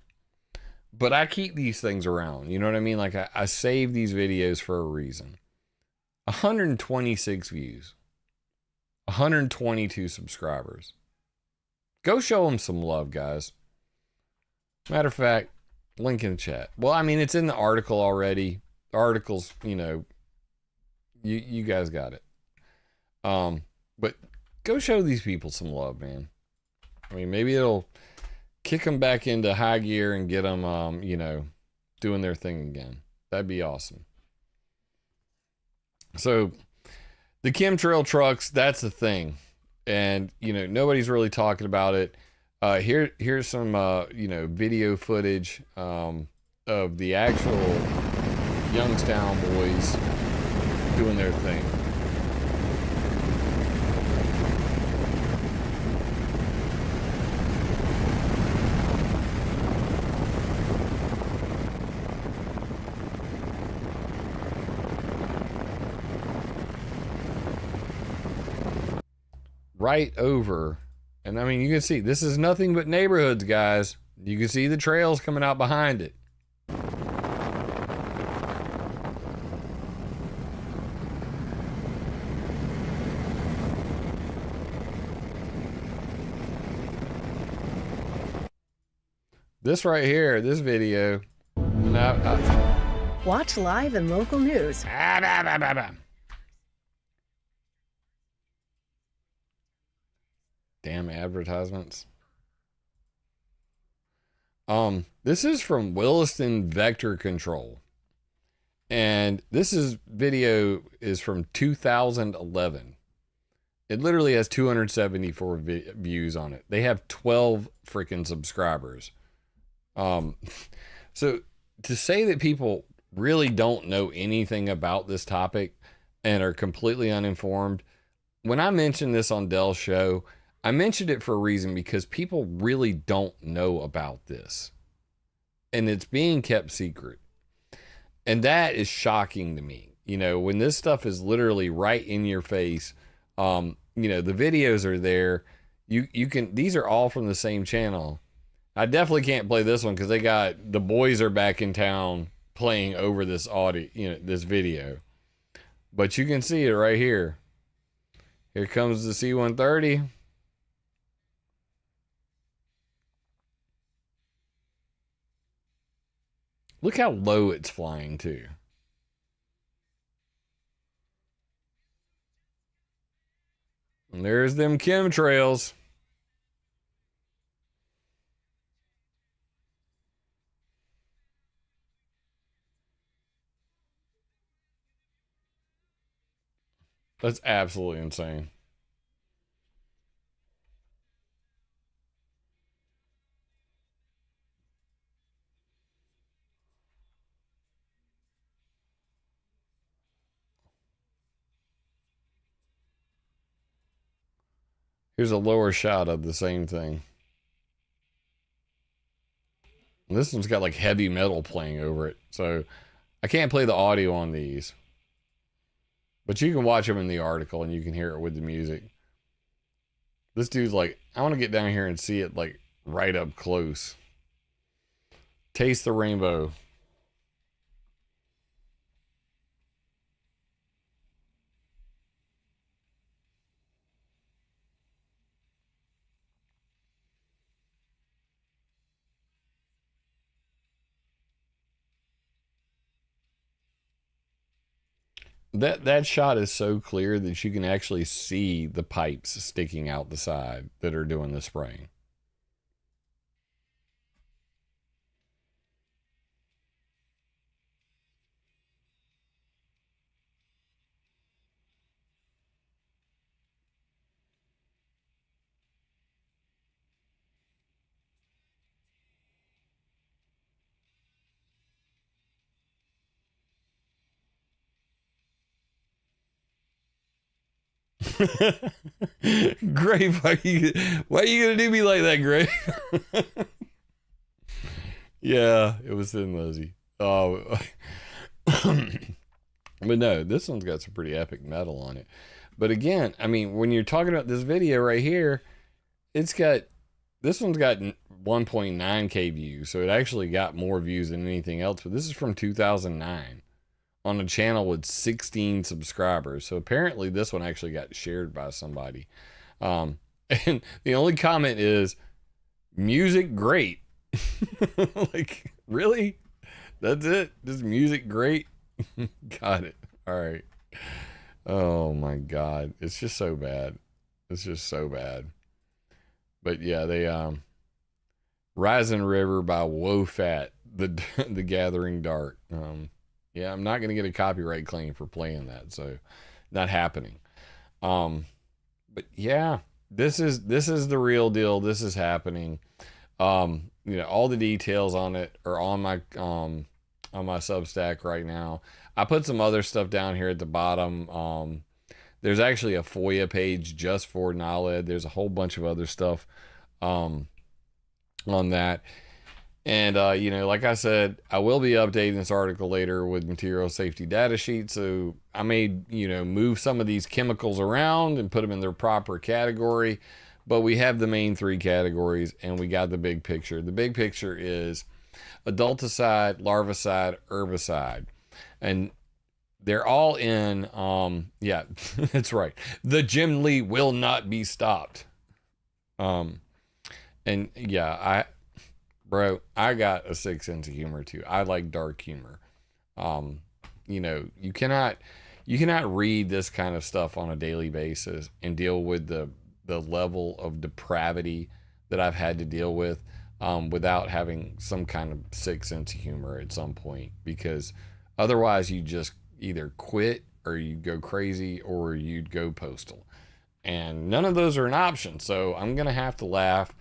But I keep these things around. You know what I mean? Like I save these videos for a reason. 126 views, 122 subscribers. Go show them some love, guys. Matter of fact, link in the chat. Well, I mean, it's in the article already. The article's, you know, you guys got it. But go show these people some love, man. I mean, maybe it'll kick them back into high gear and get them, you know, doing their thing again. That'd be awesome. So the chemtrail trucks, that's the thing. And, you know, nobody's really talking about it. Here's some, you know, video footage of the actual Youngstown boys doing their thing. Right over, and I mean, you can see this is nothing but neighborhoods, guys. You can see the trails coming out behind it. This right here, this video. Watch live and local news. Damn advertisements. This is from Williston Vector Control. And video is from 2011. It literally has 274 views on it. They have 12 freaking subscribers. So to say that people really don't know anything about this topic and are completely uninformed, when I mentioned this on Dell's show, I mentioned it for a reason, because people really don't know about this. And it's being kept secret. And that is shocking to me. You know, when this stuff is literally right in your face, you know, the videos are there. You can, these are all from the same channel. I definitely can't play this one because they got The Boys Are Back in Town playing over this audio, you know, this video. But you can see it right here. Here comes the C-130. Look how low it's flying too. And there's them chemtrails. That's absolutely insane. Here's a lower shot of the same thing. And this one's got like heavy metal playing over it. So I can't play the audio on these. But you can watch them in the article and you can hear it with the music. This dude's like, I want to get down here and see it like right up close. Taste the rainbow. That shot is so clear that you can actually see the pipes sticking out the side that are doing the spraying. Grave, why are you gonna do me like that, Grave? Yeah, it was Thin Lizzy. Oh, but no, this one's got some pretty epic metal on it. But again, I mean, when you're talking about this video right here, this one's got 1.9K views, so it actually got more views than anything else. But this is from 2009. on a channel with 16 subscribers. So apparently this one actually got shared by somebody. And the only comment is, music great. Like, really? That's it? Just music great? Got it. All right. Oh my God. It's just so bad. It's just so bad. But yeah, they Rising River by WoFat, the Gathering Dark. Yeah, I'm not gonna get a copyright claim for playing that, so not happening. But yeah, this is the real deal. This is happening. You know, all the details on it are on my Substack right now. I put some other stuff down here at the bottom. There's actually a FOIA page just for NOLED. There's a whole bunch of other stuff on that. And, you know, like I said, I will be updating this article later with material safety data sheets. So I may, you know, move some of these chemicals around and put them in their proper category. But we have the main three categories, and we got the big picture. The big picture is adulticide, larvicide, herbicide. And they're all in, yeah, that's right. The Jim Lee will not be stopped. And yeah, bro, I got a sick sense of humor too. I like dark humor. You know, you cannot read this kind of stuff on a daily basis and deal with the level of depravity that I've had to deal with without having some kind of sick sense of humor at some point, because otherwise you just either quit or you go crazy or you'd go postal, and none of those are an option. So I'm gonna have to laugh,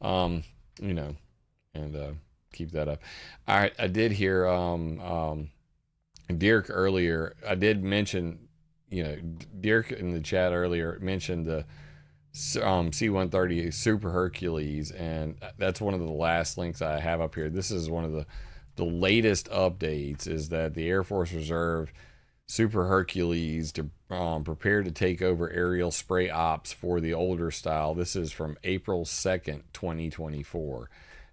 you know, and keep that up. All right, I did hear Dirk earlier. I did mention, you know, Dirk in the chat earlier mentioned the C-130 Super Hercules, and that's one of the last links I have up here. This is one of the latest updates, is that the Air Force Reserve Super Hercules to prepare to take over aerial spray ops for the older style. This is from April 2nd, 2024.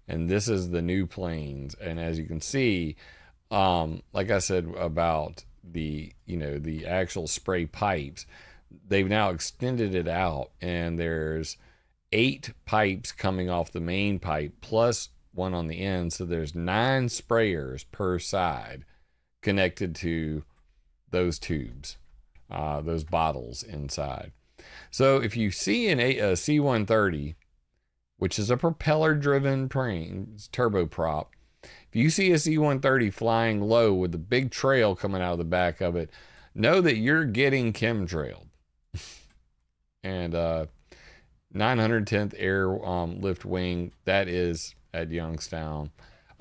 And this is the new planes. And as you can see, like I said about the, you know, the actual spray pipes, they've now extended it out, and there's 8 pipes coming off the main pipe plus one on the end. So there's 9 sprayers per side connected to those tubes, those bottles inside. So if you see a C-130, which is a propeller-driven plane, it's turboprop. If you see a C-130 flying low with a big trail coming out of the back of it, know that you're getting chemtrailed. And 910th Air Lift Wing, that is at Youngstown.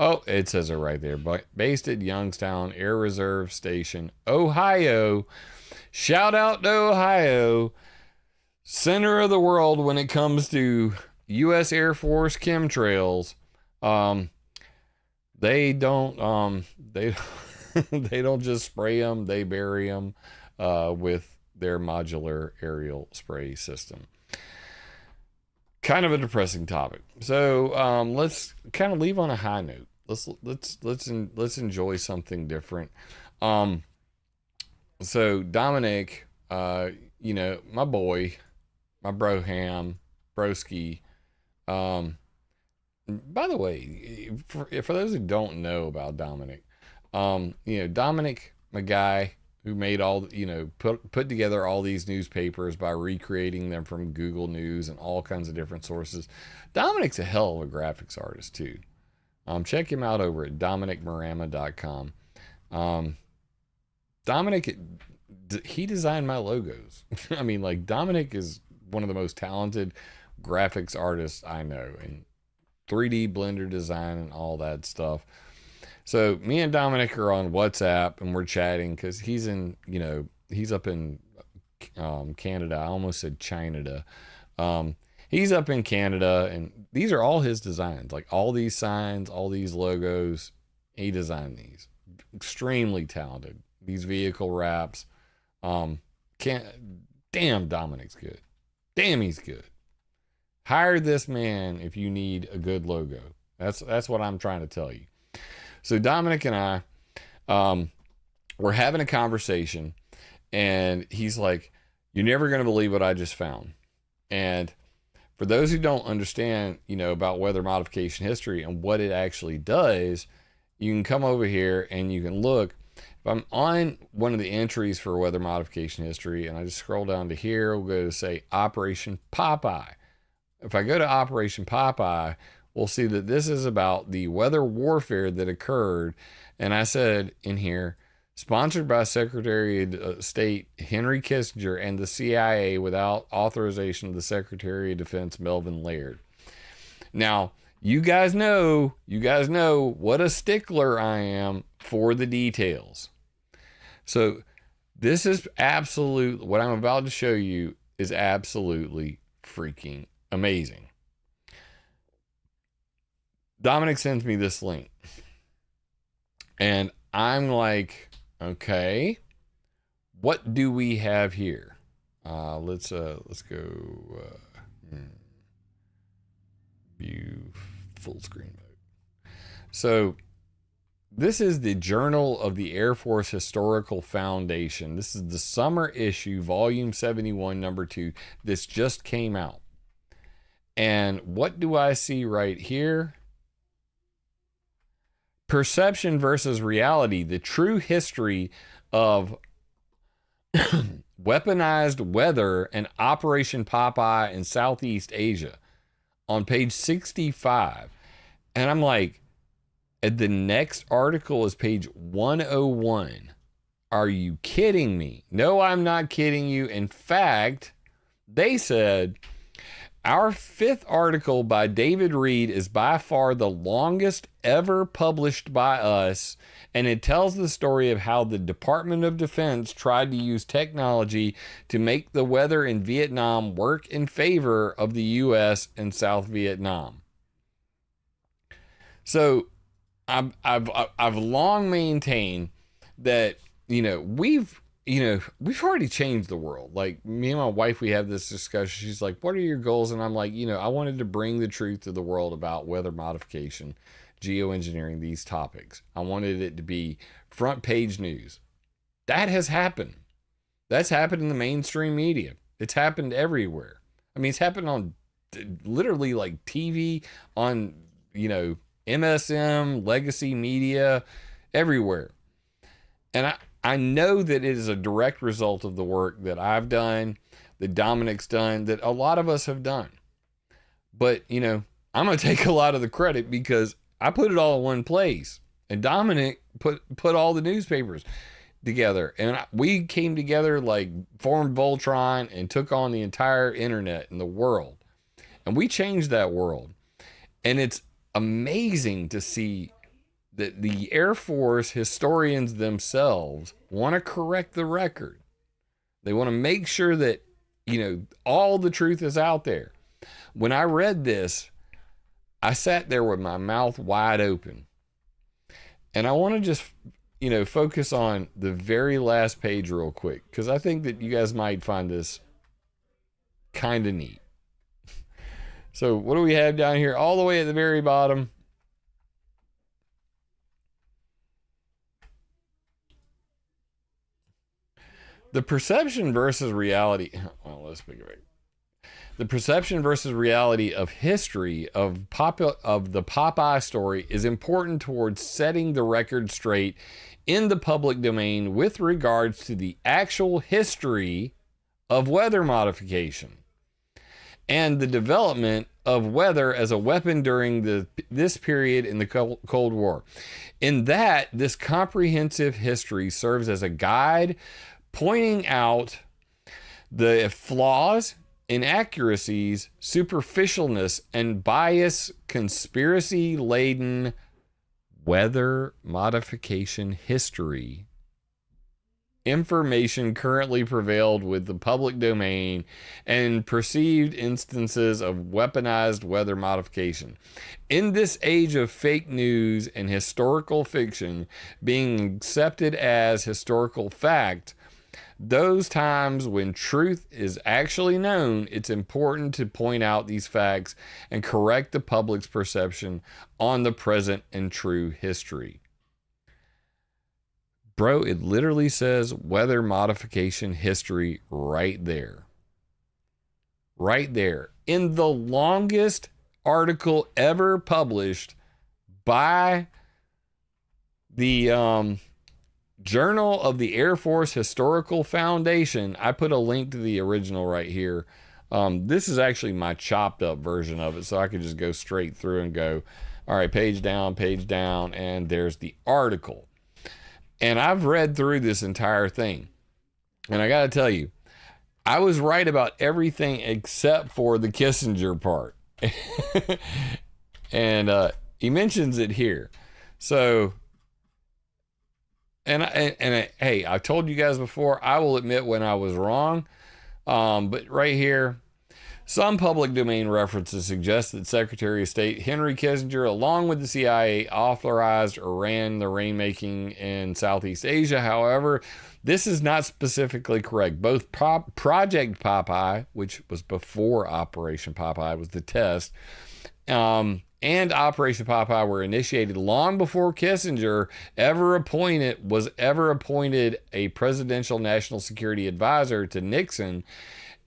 Oh, it says it right there. But based at Youngstown Air Reserve Station, Ohio. Shout out to Ohio. Center of the world when it comes to U.S. Air Force chemtrails. They don't they don't just spray them, they bury them with their modular aerial spray system. Kind of a depressing topic. So let's kind of leave on a high note. Let's enjoy something different. So Dominic, you know, my boy, my broski. By the way, for those who don't know about Dominic, you know, Dominic, my guy who made all, you know, put together all these newspapers by recreating them from Google News and all kinds of different sources. Dominic's a hell of a graphics artist too. Check him out over at dominicmarama.com. Dominic, he designed my logos. I mean, like, Dominic is one of the most talented graphics artists I know, and 3D Blender design and all that stuff. So me and Dominic are on WhatsApp, and we're chatting because he's in, you know, he's up in Canada. I almost said China. He's up in Canada, and these are all his designs. Like, all these signs, all these logos, he designed these. Extremely talented. These vehicle wraps. Damn, Dominic's good. Damn, he's good. Hire this man if you need a good logo. That's what I'm trying to tell you. So Dominic and I, we're having a conversation, and he's like, "You're never going to believe what I just found." And for those who don't understand, about weather modification history and what it actually does, you can come over here and you can look. If I'm on one of the entries for weather modification history, and I just scroll down to here, we'll go to say Operation Popeye. If I go to Operation Popeye, we'll see that this is about the weather warfare that occurred. And I said in here, sponsored by Secretary of State Henry Kissinger and the CIA without authorization of the Secretary of Defense Melvin Laird. Now, you guys know what a stickler I am for the details. So this is what I'm about to show you is absolutely freaking amazing. Dominic sends me this link, and I'm like, okay, what do we have here? Let's go view full screen mode. So this is the Journal of the Air Force Historical Foundation. This is the summer issue, volume 71, number 2. This just came out. And what do I see right here? Perception versus reality, the true history of weaponized weather and Operation Popeye in Southeast Asia, on page 65. And I'm like, the next article is page 101. Are you kidding me? No, I'm not kidding you. In fact, they said, our 5th article by David Reed is by far the longest ever published by us, and it tells the story of how the Department of Defense tried to use technology to make the weather in Vietnam work in favor of the U.S. and South Vietnam. So I've long maintained that, we've already changed the world. Like, me and my wife, we have this discussion. She's like, what are your goals? And I'm like, I wanted to bring the truth to the world about weather modification, geoengineering, these topics. I wanted it to be front page news. That has happened. That's happened in the mainstream media. It's happened everywhere. I mean, it's happened on literally like TV, on, MSM, legacy media, everywhere. And I know that it is a direct result of the work that I've done, that Dominic's done, that a lot of us have done. But, I'm going to take a lot of the credit because I put it all in one place. And Dominic put all the newspapers together. And we came together, like formed Voltron, and took on the entire internet in the world. And we changed that world. And it's amazing to see that the Air Force historians themselves want to correct the record. They want to make sure that, all the truth is out there. When I read this, I sat there with my mouth wide open. And I want to just, focus on the very last page real quick, because I think that you guys might find this kind of neat. So what do we have down here? All the way at the very bottom. The perception versus reality. Well, let's pick it right. The perception versus reality of history of the Popeye story is important towards setting the record straight in the public domain with regards to the actual history of weather modification and the development of weather as a weapon during this period in the Cold War. In that, this comprehensive history serves as a guide pointing out the flaws, inaccuracies, superficialness, and bias, conspiracy-laden weather modification history information currently prevailed with the public domain and perceived instances of weaponized weather modification. In this age of fake news and historical fiction being accepted as historical fact, those times when truth is actually known, it's important to point out these facts and correct the public's perception on the present and true history. Bro, it literally says weather modification history right there. Right there. In the longest article ever published by the Journal of the Air Force Historical Foundation. I put a link to the original right here. This is actually my chopped up version of it, so I could just go straight through and go, all right, page down, and there's the article. And I've read through this entire thing. And I got to tell you, I was right about everything except for the Kissinger part. And he mentions it here. So, hey, I told you guys before, I will admit when I was wrong. But right here, some public domain references suggest that Secretary of State Henry Kissinger, along with the CIA, authorized or ran the rainmaking in Southeast Asia. However, this is not specifically correct. Both Project Popeye, which was before Operation Popeye, was the test, and Operation Popeye were initiated long before Kissinger was ever appointed a presidential national security advisor to Nixon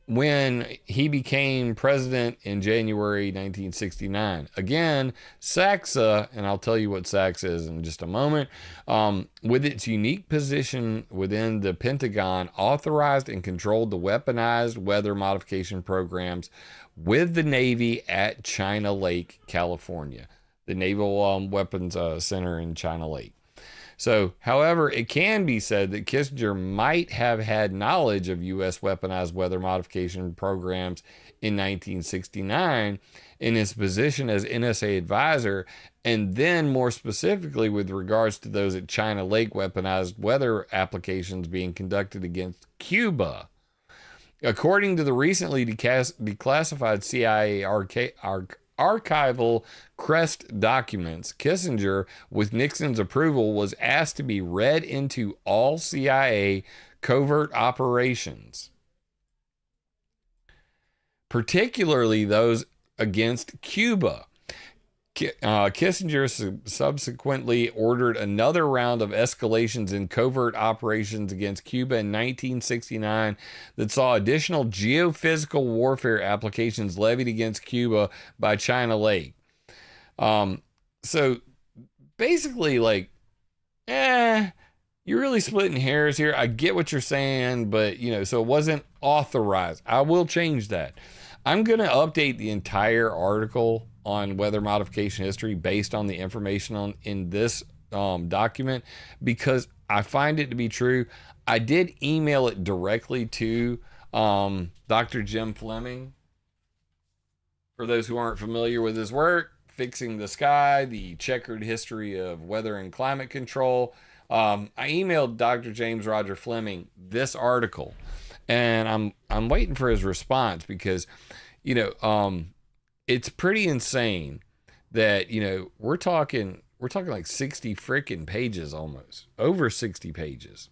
when he became president in January 1969. Again, SACSA, and I'll tell you what SACSA is in just a moment, with its unique position within the Pentagon, authorized and controlled the weaponized weather modification programs with the Navy at China Lake, California, the Naval Weapons Center in China Lake. So, however, it can be said that Kissinger might have had knowledge of U.S. weaponized weather modification programs in 1969 in his position as NSA advisor, and then more specifically with regards to those at China Lake weaponized weather applications being conducted against Cuba. According to the recently declassified CIA archival CREST documents, Kissinger, with Nixon's approval, was asked to be read into all CIA covert operations, particularly those against Cuba. Kissinger subsequently ordered another round of escalations in covert operations against Cuba in 1969 that saw additional geophysical warfare applications levied against Cuba by China Lake. So basically, like, you're really splitting hairs here. I get what you're saying, but, so it wasn't authorized. I will change that. I'm going to update the entire article on weather modification history based on the information in this document, because I find it to be true. I did email it directly to Dr. Jim Fleming. For those who aren't familiar with his work, Fixing the Sky, the checkered history of weather and climate control. I emailed Dr. James Roger Fleming this article, and I'm waiting for his response, because it's pretty insane that, we're talking like 60 freaking pages, almost over 60 pages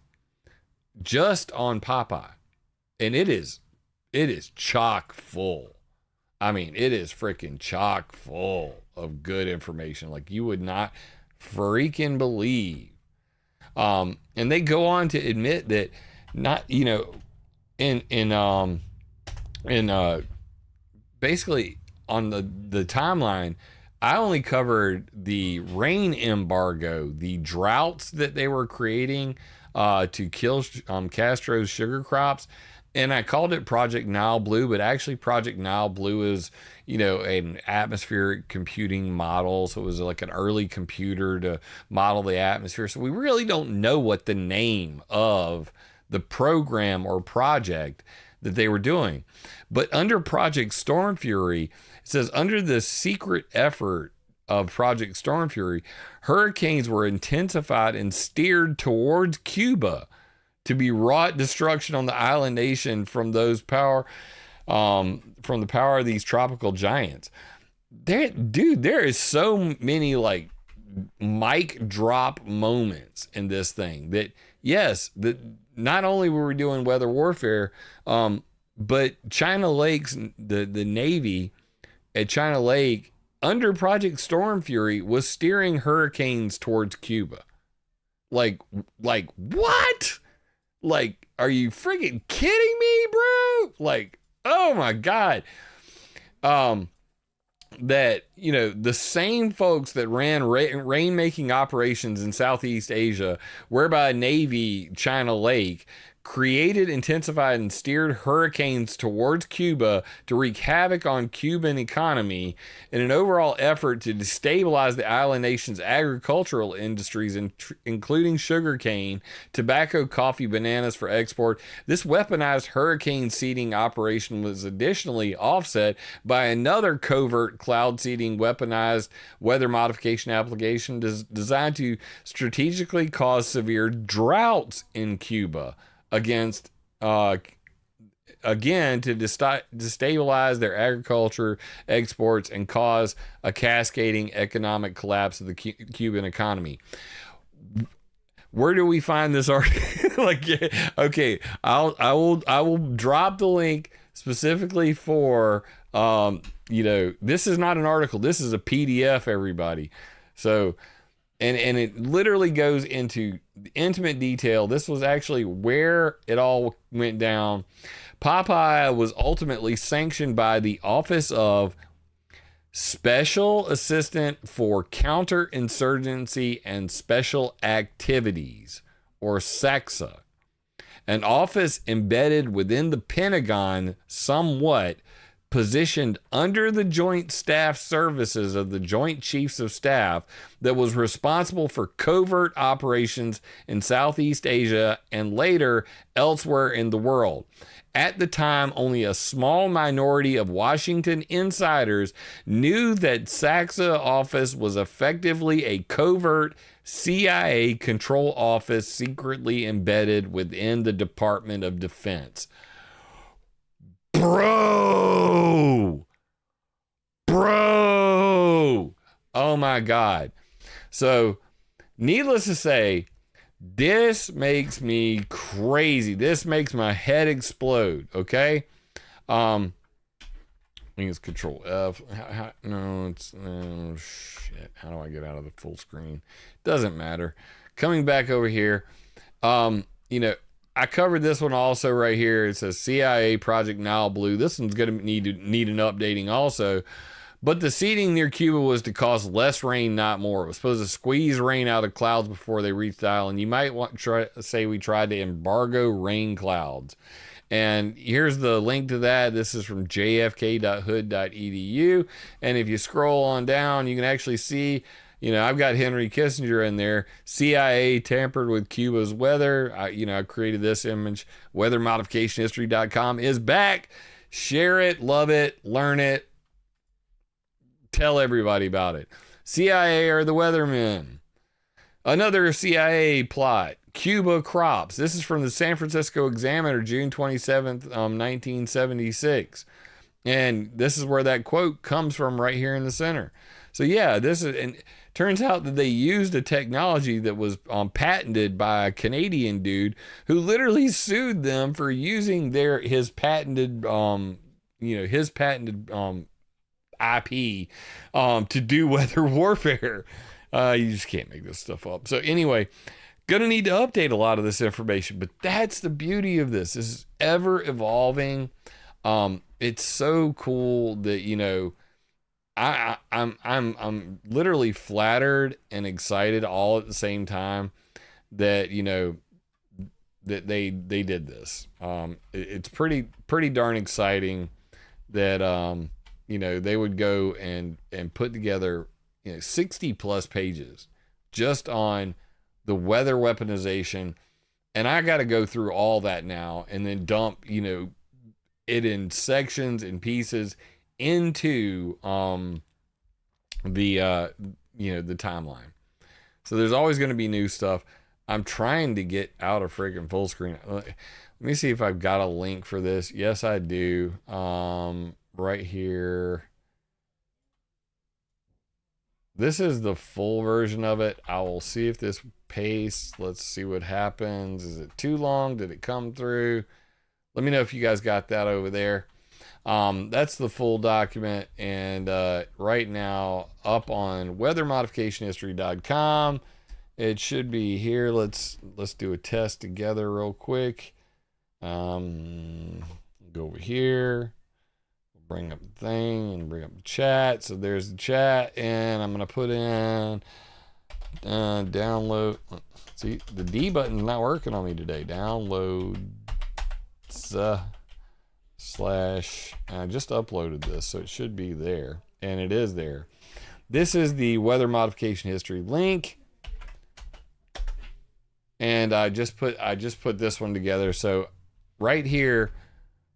just on Popeye. And it is chock full. I mean, it is freaking chock full of good information. Like, you would not freaking believe. And they go on to admit that basically on the timeline, I only covered the rain embargo, the droughts that they were creating to kill Castro's sugar crops. And I called it Project Nile Blue, but actually Project Nile Blue is, an atmospheric computing model. So it was like an early computer to model the atmosphere. So we really don't know what the name of the program or project that they were doing. But under Project Storm Fury, it says, under the secret effort of Project Storm Fury, hurricanes were intensified and steered towards Cuba to be wrought destruction on the island nation from the power of these tropical giants. There is so many like mic drop moments in this thing that, yes, that not only were we doing weather warfare, but China Lake's the Navy at China Lake under Project Storm Fury was steering hurricanes towards Cuba. Like what? Like, are you freaking kidding me, bro? Like, oh my God. That, you know, the same folks that ran rainmaking operations in Southeast Asia, whereby Navy China Lake created, intensified, and steered hurricanes towards Cuba to wreak havoc on Cuban economy in an overall effort to destabilize the island nation's agricultural industries, including sugarcane, tobacco, coffee, bananas for export. This weaponized hurricane seeding operation was additionally offset by another covert cloud seeding weaponized weather modification application designed to strategically cause severe droughts in Cuba against again to destabilize their agriculture exports and cause a cascading economic collapse of the Cuban economy. Where do we find this article? Like, okay, I will drop the link specifically for you know, this is not an article, this is a PDF, everybody. So and it literally goes into intimate detail. This was actually where it all went down. Popeye was ultimately sanctioned by the Office of Special Assistant for Counterinsurgency and Special Activities, or SACSA, an office embedded within the Pentagon, somewhat positioned under the Joint Staff Services of the Joint Chiefs of Staff, that was responsible for covert operations in Southeast Asia and later elsewhere in the world. At the time, only a small minority of Washington insiders knew that SACSA office was effectively a covert CIA control office secretly embedded within the Department of Defense. Bro! Oh my God. So, needless to say, this makes me crazy. This makes my head explode, okay? I think it's Control F. No, shit. How do I get out of the full screen? Doesn't matter. Coming back over here, you know, I covered this one also right here. It says CIA Project Nile Blue. This one's going to need an updating also. But the seeding near Cuba was to cause less rain, not more. It was supposed to squeeze rain out of clouds before they reached the island. You might want to say we tried to embargo rain clouds. And here's the link to that. This is from jfk.hood.edu. And if you scroll on down, you can actually see, you know, I've got Henry Kissinger in there. CIA tampered with Cuba's weather. I created this image. Weathermodificationhistory.com is back. Share it, love it, learn it. Tell everybody about it. CIA are the weathermen. Another CIA plot. Cuba crops. This is from the San Francisco Examiner, June 27th, 1976. And this is where that quote comes from, right here in the center. So yeah, this is, and turns out that they used a technology that was patented by a Canadian dude who literally sued them for using his patented IP to do weather warfare. You just can't make this stuff up. So anyway, gonna need to update a lot of this information, but that's the beauty of this. This is ever evolving. It's so cool that, you know, I'm literally flattered and excited all at the same time that, you know, that they did this. It's pretty darn exciting that you know, they would go and put together, you know, 60 plus pages just on the weather weaponization. And I got to go through all that now and then dump, you know, it in sections and pieces into the timeline. So there's always going to be new stuff. I'm trying to get out of freaking full screen. Let me see if I've got a link for this. Yes, I do. Right here. This is the full version of it. I will see if this pastes. Let's see what happens. Is it too long? Did it come through? Let me know if you guys got that over there. That's the full document, and right now up on weathermodificationhistory.com, It should be here. Let's do a test together real quick. Go over here, bring up the thing and bring up the chat. So there's the chat, and I'm gonna put in download. See, the D button's not working on me today. Download slash. I just uploaded this, so it should be there, and it is there. This is the weather modification history link. And I just put this one together. So right here,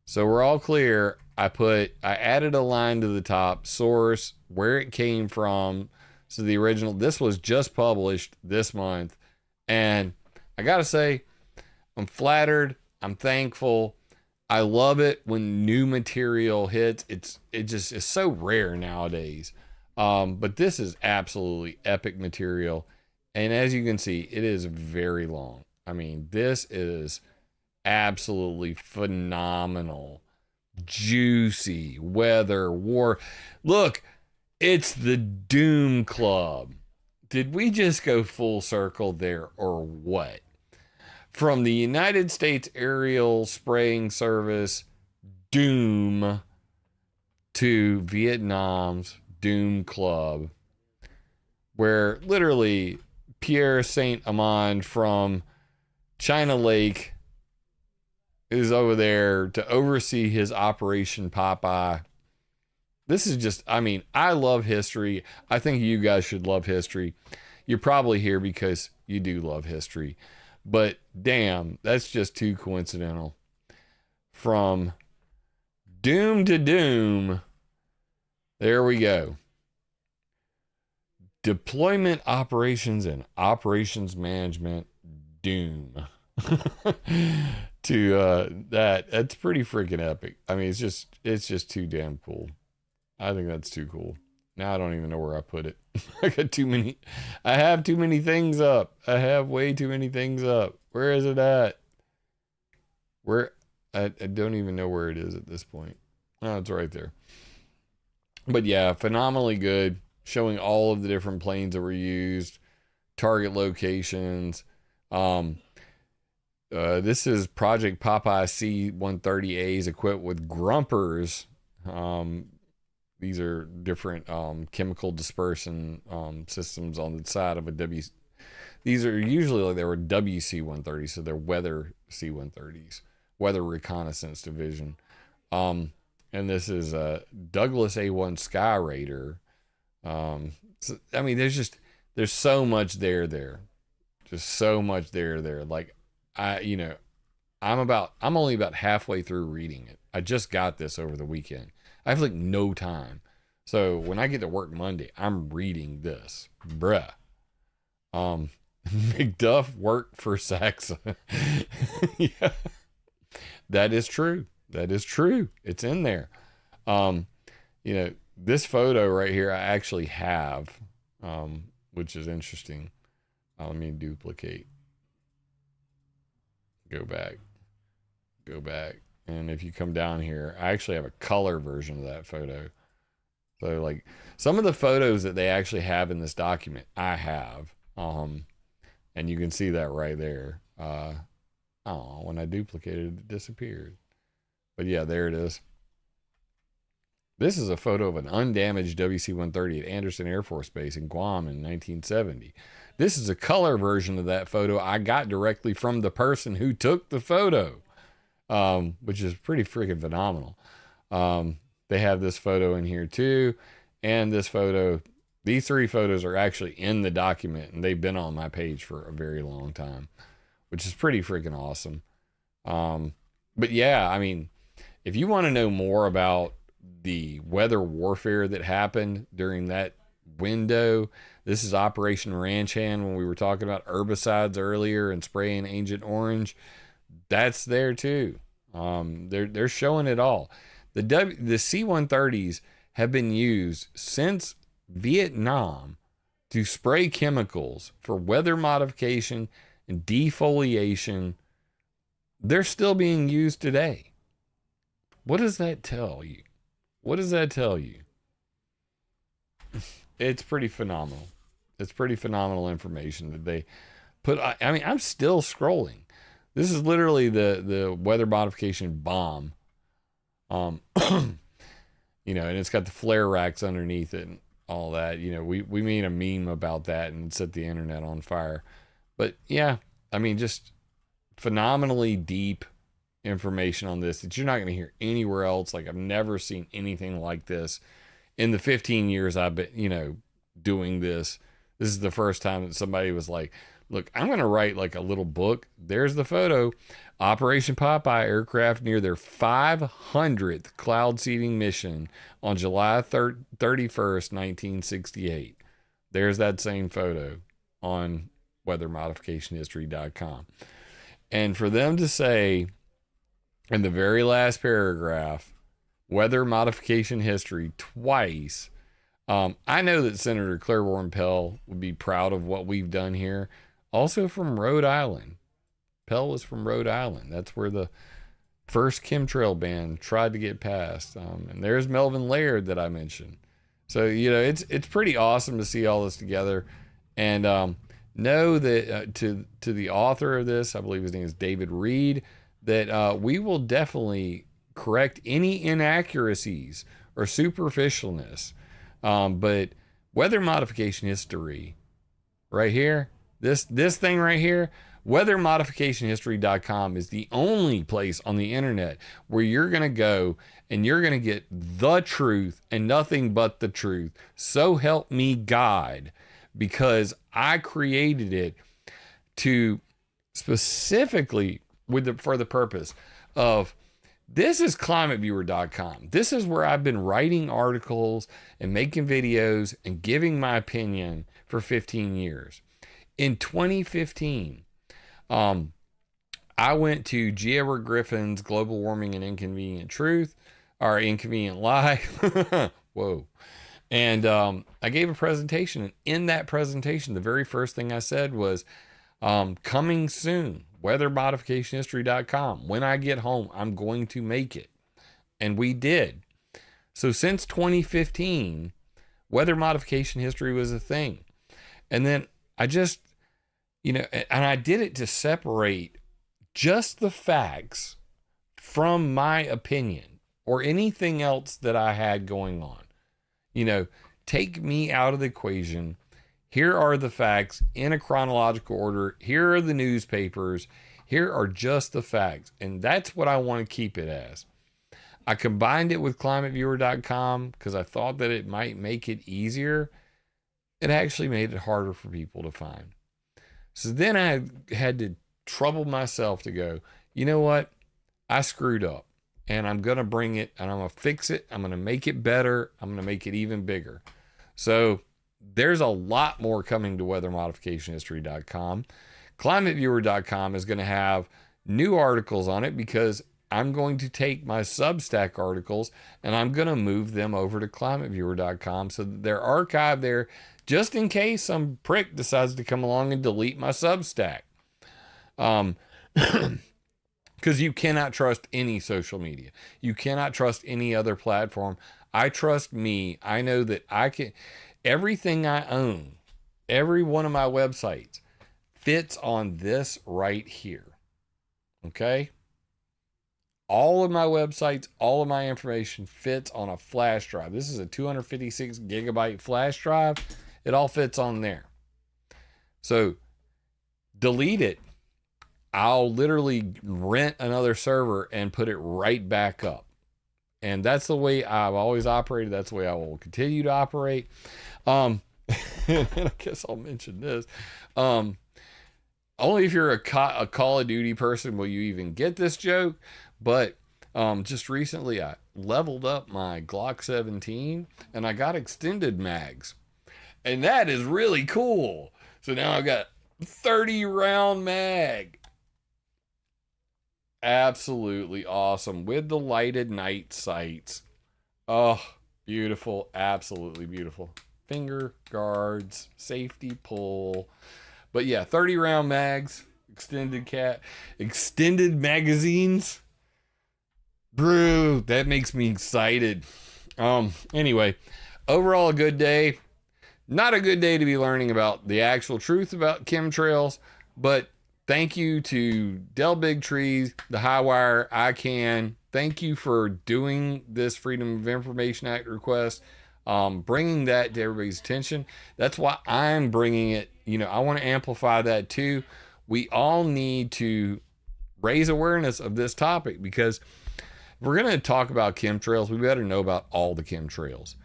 so we're all clear. I added a line to the top, source, where it came from. So the original, this was just published this month. And I gotta say, I'm flattered. I'm thankful. I love it when new material hits. It's so rare nowadays. But this is absolutely epic material. And as you can see, it is very long. I mean, this is absolutely phenomenal. Juicy weather, war. Look, it's the Doom Club. Did we just go full circle there or what? From the United States Aerial Spraying Service, Doom, to Vietnam's Doom Club, where literally Pierre Saint-Amand from China Lake is over there to oversee his Operation Popeye. This is just, I mean, I love history. I think you guys should love history. You're probably here because you do love history. But damn, that's just too coincidental. From doom to doom, there we go. Deployment operations and operations management, Doom. That's pretty freaking epic. I mean, it's just too damn cool. I think that's too cool. Now I don't even know where I put it. I have too many things up. I have way too many things up. Where is it at? I don't even know where it is at this point. Oh, it's right there. But yeah, phenomenally good. Showing all of the different planes that were used, target locations. This is Project Popeye C-130As equipped with grumpers. These are different chemical dispersion systems on the side of a W. These are usually like they were WC-130s, so they're weather C-130s, weather reconnaissance division. And this is a Douglas A-1 Sky Raider. So, I mean, there's so much there. Just so much there. Like I'm only about halfway through reading it. I just got this over the weekend. I have like no time. So when I get to work Monday, I'm reading this. Bruh. McDuff worked for Saxa. Yeah. That is true. It's in there. This photo right here I actually have, which is interesting. Let me duplicate. Go back. And if you come down here, I actually have a color version of that photo. So like some of the photos that they actually have in this document, I have. And you can see that right there. When I duplicated it, it disappeared. But yeah, there it is. This is a photo of an undamaged WC-130 at Anderson Air Force Base in Guam in 1970. This is a color version of that photo I got directly from the person who took the photo, which is pretty freaking phenomenal. They have this photo in here too, and this photo. These three photos are actually in the document, and they've been on my page for a very long time, which is pretty freaking awesome. But yeah, I mean, if you want to know more about the weather warfare that happened during that window, this is Operation Ranch Hand when we were talking about herbicides earlier and spraying Agent Orange. That's there too. They're showing it all. The C-130s have been used since Vietnam to spray chemicals for weather modification and defoliation. They're still being used today. What does that tell you? It's pretty phenomenal. It's pretty phenomenal information that they put. I mean, I'm still scrolling. This is literally the weather modification bomb. You know, and it's got the flare racks underneath it and all that. You know, we made a meme about that and set the internet on fire. But yeah, I mean, just phenomenally deep information on this that you're not going to hear anywhere else. Like, I've never seen anything like this in the 15 years I've been, you know, doing this. This is the first time that somebody was like, look, I'm going to write like a little book. There's the photo. Operation Popeye aircraft near their 500th cloud seeding mission on July 31st, 1968. There's that same photo on weathermodificationhistory.com. And for them to say in the very last paragraph, weather modification history twice, I know that Senator Claiborne Pell would be proud of what we've done here. Also from Rhode Island. Pell was from Rhode Island. That's where the first chemtrail ban tried to get passed. And there's Melvin Laird that I mentioned. So, you know, it's pretty awesome to see all this together. And know that to the author of this, I believe his name is David Reed, that we will definitely correct any inaccuracies or superficialness. But weather modification history right here, this thing right here, weathermodificationhistory.com is the only place on the internet where you're going to go and you're going to get the truth and nothing but the truth. So help me God, because I created it to specifically for the purpose of, this is ClimateViewer.com. This is where I've been writing articles and making videos and giving my opinion for 15 years. In 2015, I went to G. Edward Griffin's Global Warming and Inconvenient Truth, or Inconvenient Lie. Whoa. And I gave a presentation. And in that presentation, the very first thing I said was, coming soon, weathermodificationhistory.com. When I get home, I'm going to make it. And we did. So since 2015, weather modification history was a thing. And then I just, you know, and I did it to separate just the facts from my opinion or anything else that I had going on. You know, take me out of the equation. Here are the facts in a chronological order. Here are the newspapers. Here are just the facts. And that's what I want to keep it as. I combined it with ClimateViewer.com because I thought that it might make it easier. It actually made it harder for people to find. So then I had to trouble myself to go, you know what? I screwed up. And I'm going to bring it and I'm going to fix it. I'm going to make it better. I'm going to make it even bigger. So there's a lot more coming to weathermodificationhistory.com. ClimateViewer.com is going to have new articles on it because I'm going to take my SUBSTACK articles and I'm going to move them over to ClimateViewer.com so that they're archived there just in case some prick decides to come along and delete my SUBSTACK. Because you cannot trust any social media. You cannot trust any other platform. I trust me. I know that I can. Everything I own, every one of my websites fits on this right here. Okay? All of my websites, all of my information fits on a flash drive. This is a 256 gigabyte flash drive. It all fits on there. So delete it. I'll literally rent another server and put it right back up. And that's the way I've always operated. That's the way I will continue to operate. And I guess I'll mention this. Only if you're a Call of Duty person will you even get this joke. But just recently I leveled up my Glock 17 and I got extended mags. And that is really cool. So now I've got 30 round mag. Absolutely awesome with the lighted night sights. Oh, beautiful. Absolutely beautiful. Finger guards, safety pull. But yeah, 30 round mags, extended magazines. Brew, that makes me excited. Anyway, overall a good day. not a good day to be learning about the actual truth about chemtrails, but thank you to Del Big Trees, the Highwire, ICANN. Thank you for doing this Freedom of Information Act request, bringing that to everybody's attention. That's why I'm bringing it. You know, I want to amplify that too. We all need to raise awareness of this topic, because if we're going to talk about chemtrails, we better know about all the chemtrails.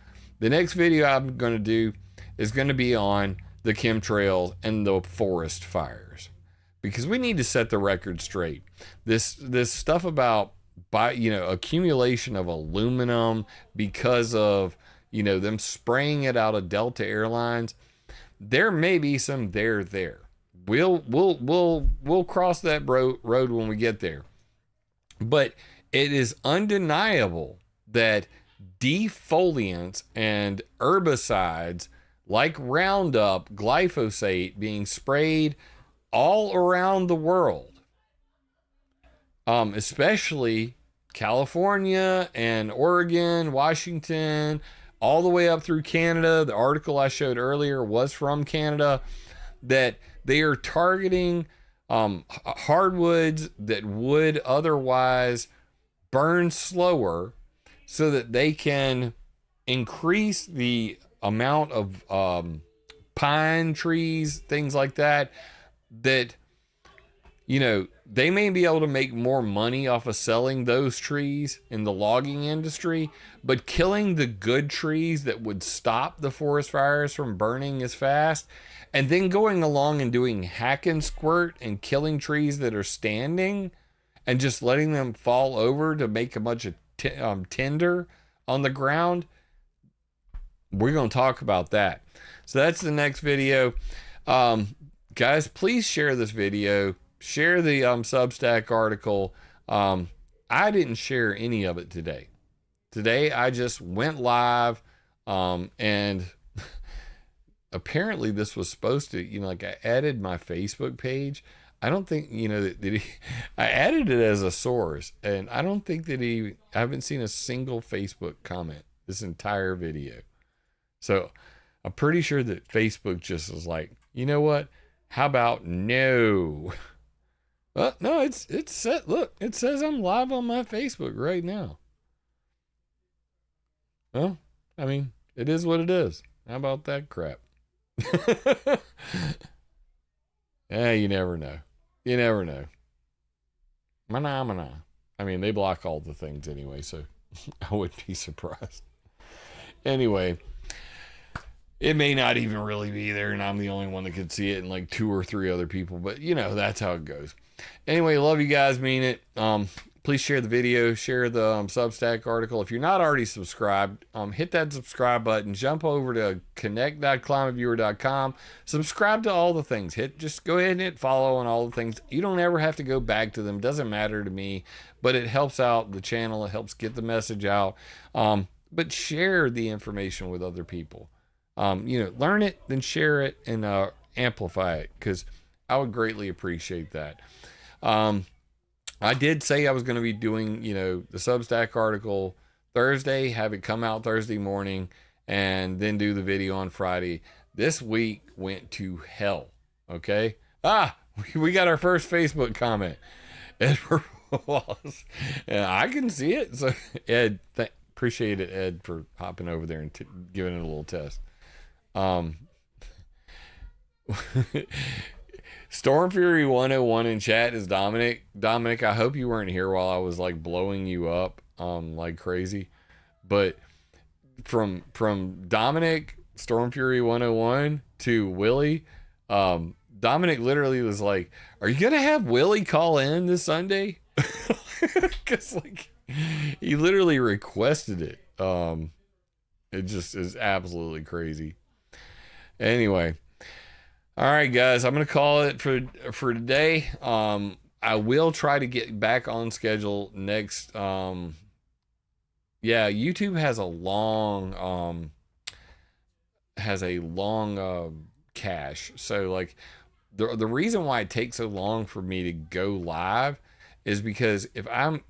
The next video I'm going to do is going to be on the chemtrails and the forest fires, because we need to set the record straight. This stuff about accumulation of aluminum because of them spraying it out of Delta Airlines. There may be some there. We'll cross that road when we get there. But it is undeniable that defoliants and herbicides like Roundup, glyphosate being sprayed all around the world, especially California and Oregon, Washington, all the way up through Canada. The article I showed earlier was from Canada, that they are targeting hardwoods that would otherwise burn slower, so that they can increase the amount of pine trees, things like that, that they may be able to make more money off of selling those trees in the logging industry, but killing the good trees that would stop the forest fires from burning as fast, and then going along and doing hack and squirt and killing trees that are standing and just letting them fall over to make a bunch of tinder on the ground. We're going to talk about that. So that's the next video. Guys, please share this video. Share the Substack article. I didn't share any of it today. Today, I just went live, and apparently this was supposed to, I added my Facebook page. I don't think, I added it as a source, and I don't think that I haven't seen a single Facebook comment this entire video. So I'm pretty sure that Facebook just was like, you know what? How about no? Well, no, it's set. Look, it says I'm live on my Facebook right now. Well, I mean, it is what it is. How about that crap? Yeah, you never know. You never know. Mana. I mean, they block all the things anyway, so I wouldn't be surprised. Anyway, it may not even really be there, and I'm the only one that could see it, and like 2 or 3 other people, but that's how it goes. Anyway, love you guys, mean it. Please share the video, share the Substack article. If you're not already subscribed, hit that subscribe button, jump over to connect.climateviewer.com, subscribe to all the things. Just go ahead and hit follow on all the things. You don't ever have to go back to them. Doesn't matter to me, but it helps out the channel. It helps get the message out. But share the information with other people. Learn it, then share it, and amplify it, because I would greatly appreciate that. I did say I was going to be doing, the Substack article Thursday, have it come out Thursday morning, and then do the video on Friday. This week went to hell. Okay. We got our first Facebook comment. Edward Wallace. And I can see it. So Ed, appreciate it, Ed, for hopping over there and giving it a little test. Storm Fury 101 in chat is Dominic. Dominic, I hope you weren't here while I was like blowing you up like crazy. But from Dominic, Storm Fury 101 to Willie, Dominic literally was like, "Are you gonna have Willie call in this Sunday?" Because like he literally requested it. It just is absolutely crazy. Anyway. All right, guys, I'm going to call it for today. I will try to get back on schedule next. YouTube has a long cache. So like the reason why it takes so long for me to go live is because and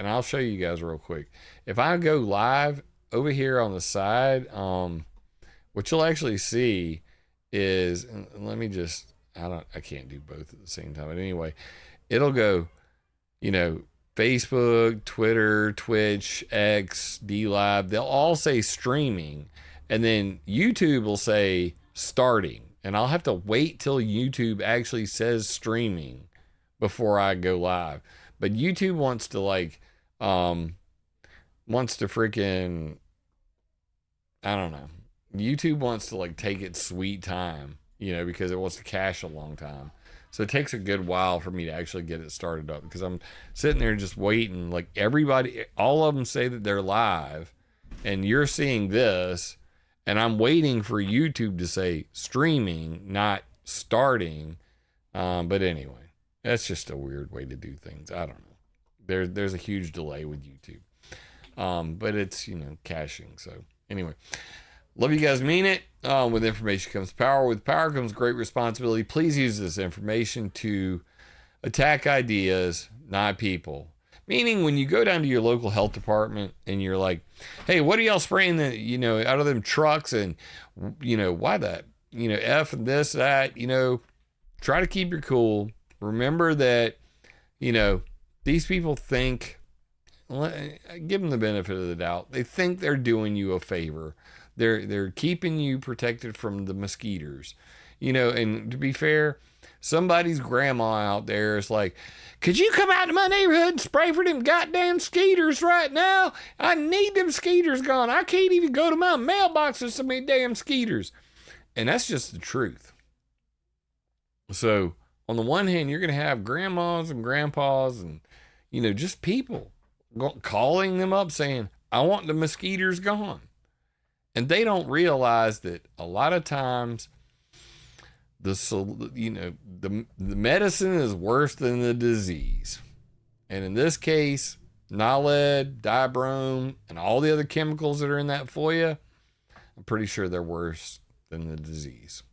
I'll show you guys real quick. If I go live over here on the side, what you'll actually see is, and let me just, I can't do both at the same time. But anyway, it'll go, you know, Facebook, Twitter, Twitch, X, DLive, they'll all say streaming. And then YouTube will say starting. And I'll have to wait till YouTube actually says streaming before I go live. But YouTube wants to freaking, I don't know. YouTube wants to like take its sweet time, you know, because it wants to cache a long time. So it takes a good while for me to actually get it started up, because I'm sitting there just waiting. Like everybody, all of them say that they're live and you're seeing this, and I'm waiting for YouTube to say streaming, not starting. But anyway, that's just a weird way to do things. I don't know. There's a huge delay with YouTube. But it's, you know, caching. So anyway, love you guys, mean it. With information comes power. With power comes great responsibility. Please use this information to attack ideas, not people. Meaning when you go down to your local health department and you're like, hey, what are y'all spraying the, you know, out of them trucks? And, you know, why that, you know, F and this, that, you know, try to keep your cool. Remember that, you know, these people think, give them the benefit of the doubt. They think they're doing you a favor. They're keeping you protected from the mosquitoes, you know. And to be fair, somebody's grandma out there is like, could you come out to my neighborhood and spray for them goddamn skeeters right now? I need them skeeters gone. I can't even go to my mailbox with so many damn skeeters. And that's just the truth. So on the one hand, you're going to have grandmas and grandpas and, you know, just people calling them up saying, I want the mosquitoes gone. And they don't realize that a lot of times the medicine is worse than the disease. And in this case, naled, dibrome, and all the other chemicals that are in that FOIA, I'm pretty sure they're worse than the disease.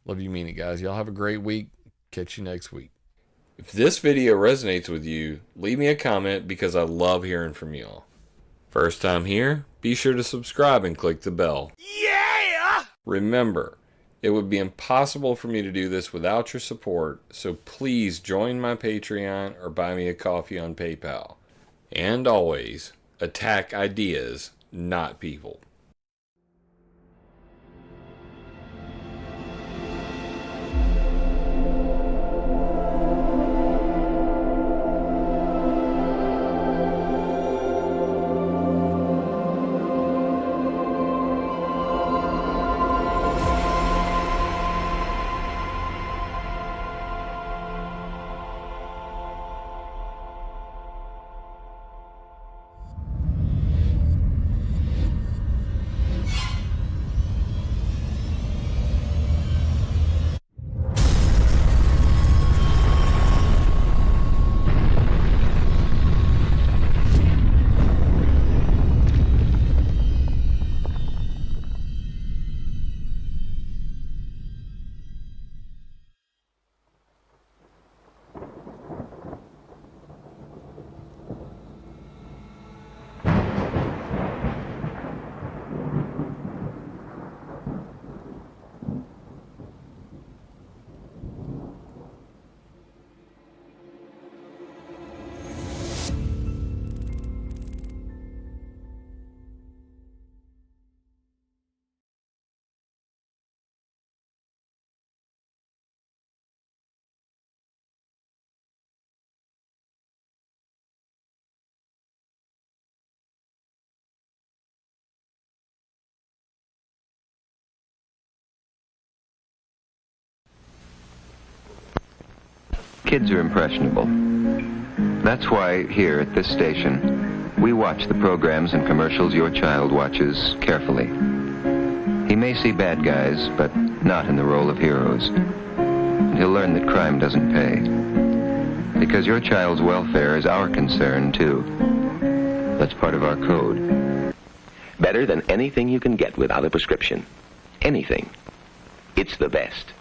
Love you, mean it, guys. Y'all have a great week. Catch you next week. If this video resonates with you, leave me a comment, because I love hearing from y'all. First time here, be sure to subscribe and click the bell. Yeah! Remember, it would be impossible for me to do this without your support, so please join my Patreon or buy me a coffee on PayPal. And always, attack ideas, not people. Kids are impressionable. That's why here at this station, we watch the programs and commercials your child watches carefully. He may see bad guys, but not in the role of heroes. And he'll learn that crime doesn't pay. Because your child's welfare is our concern, too. That's part of our code. Better than anything you can get without a prescription. Anything. It's the best.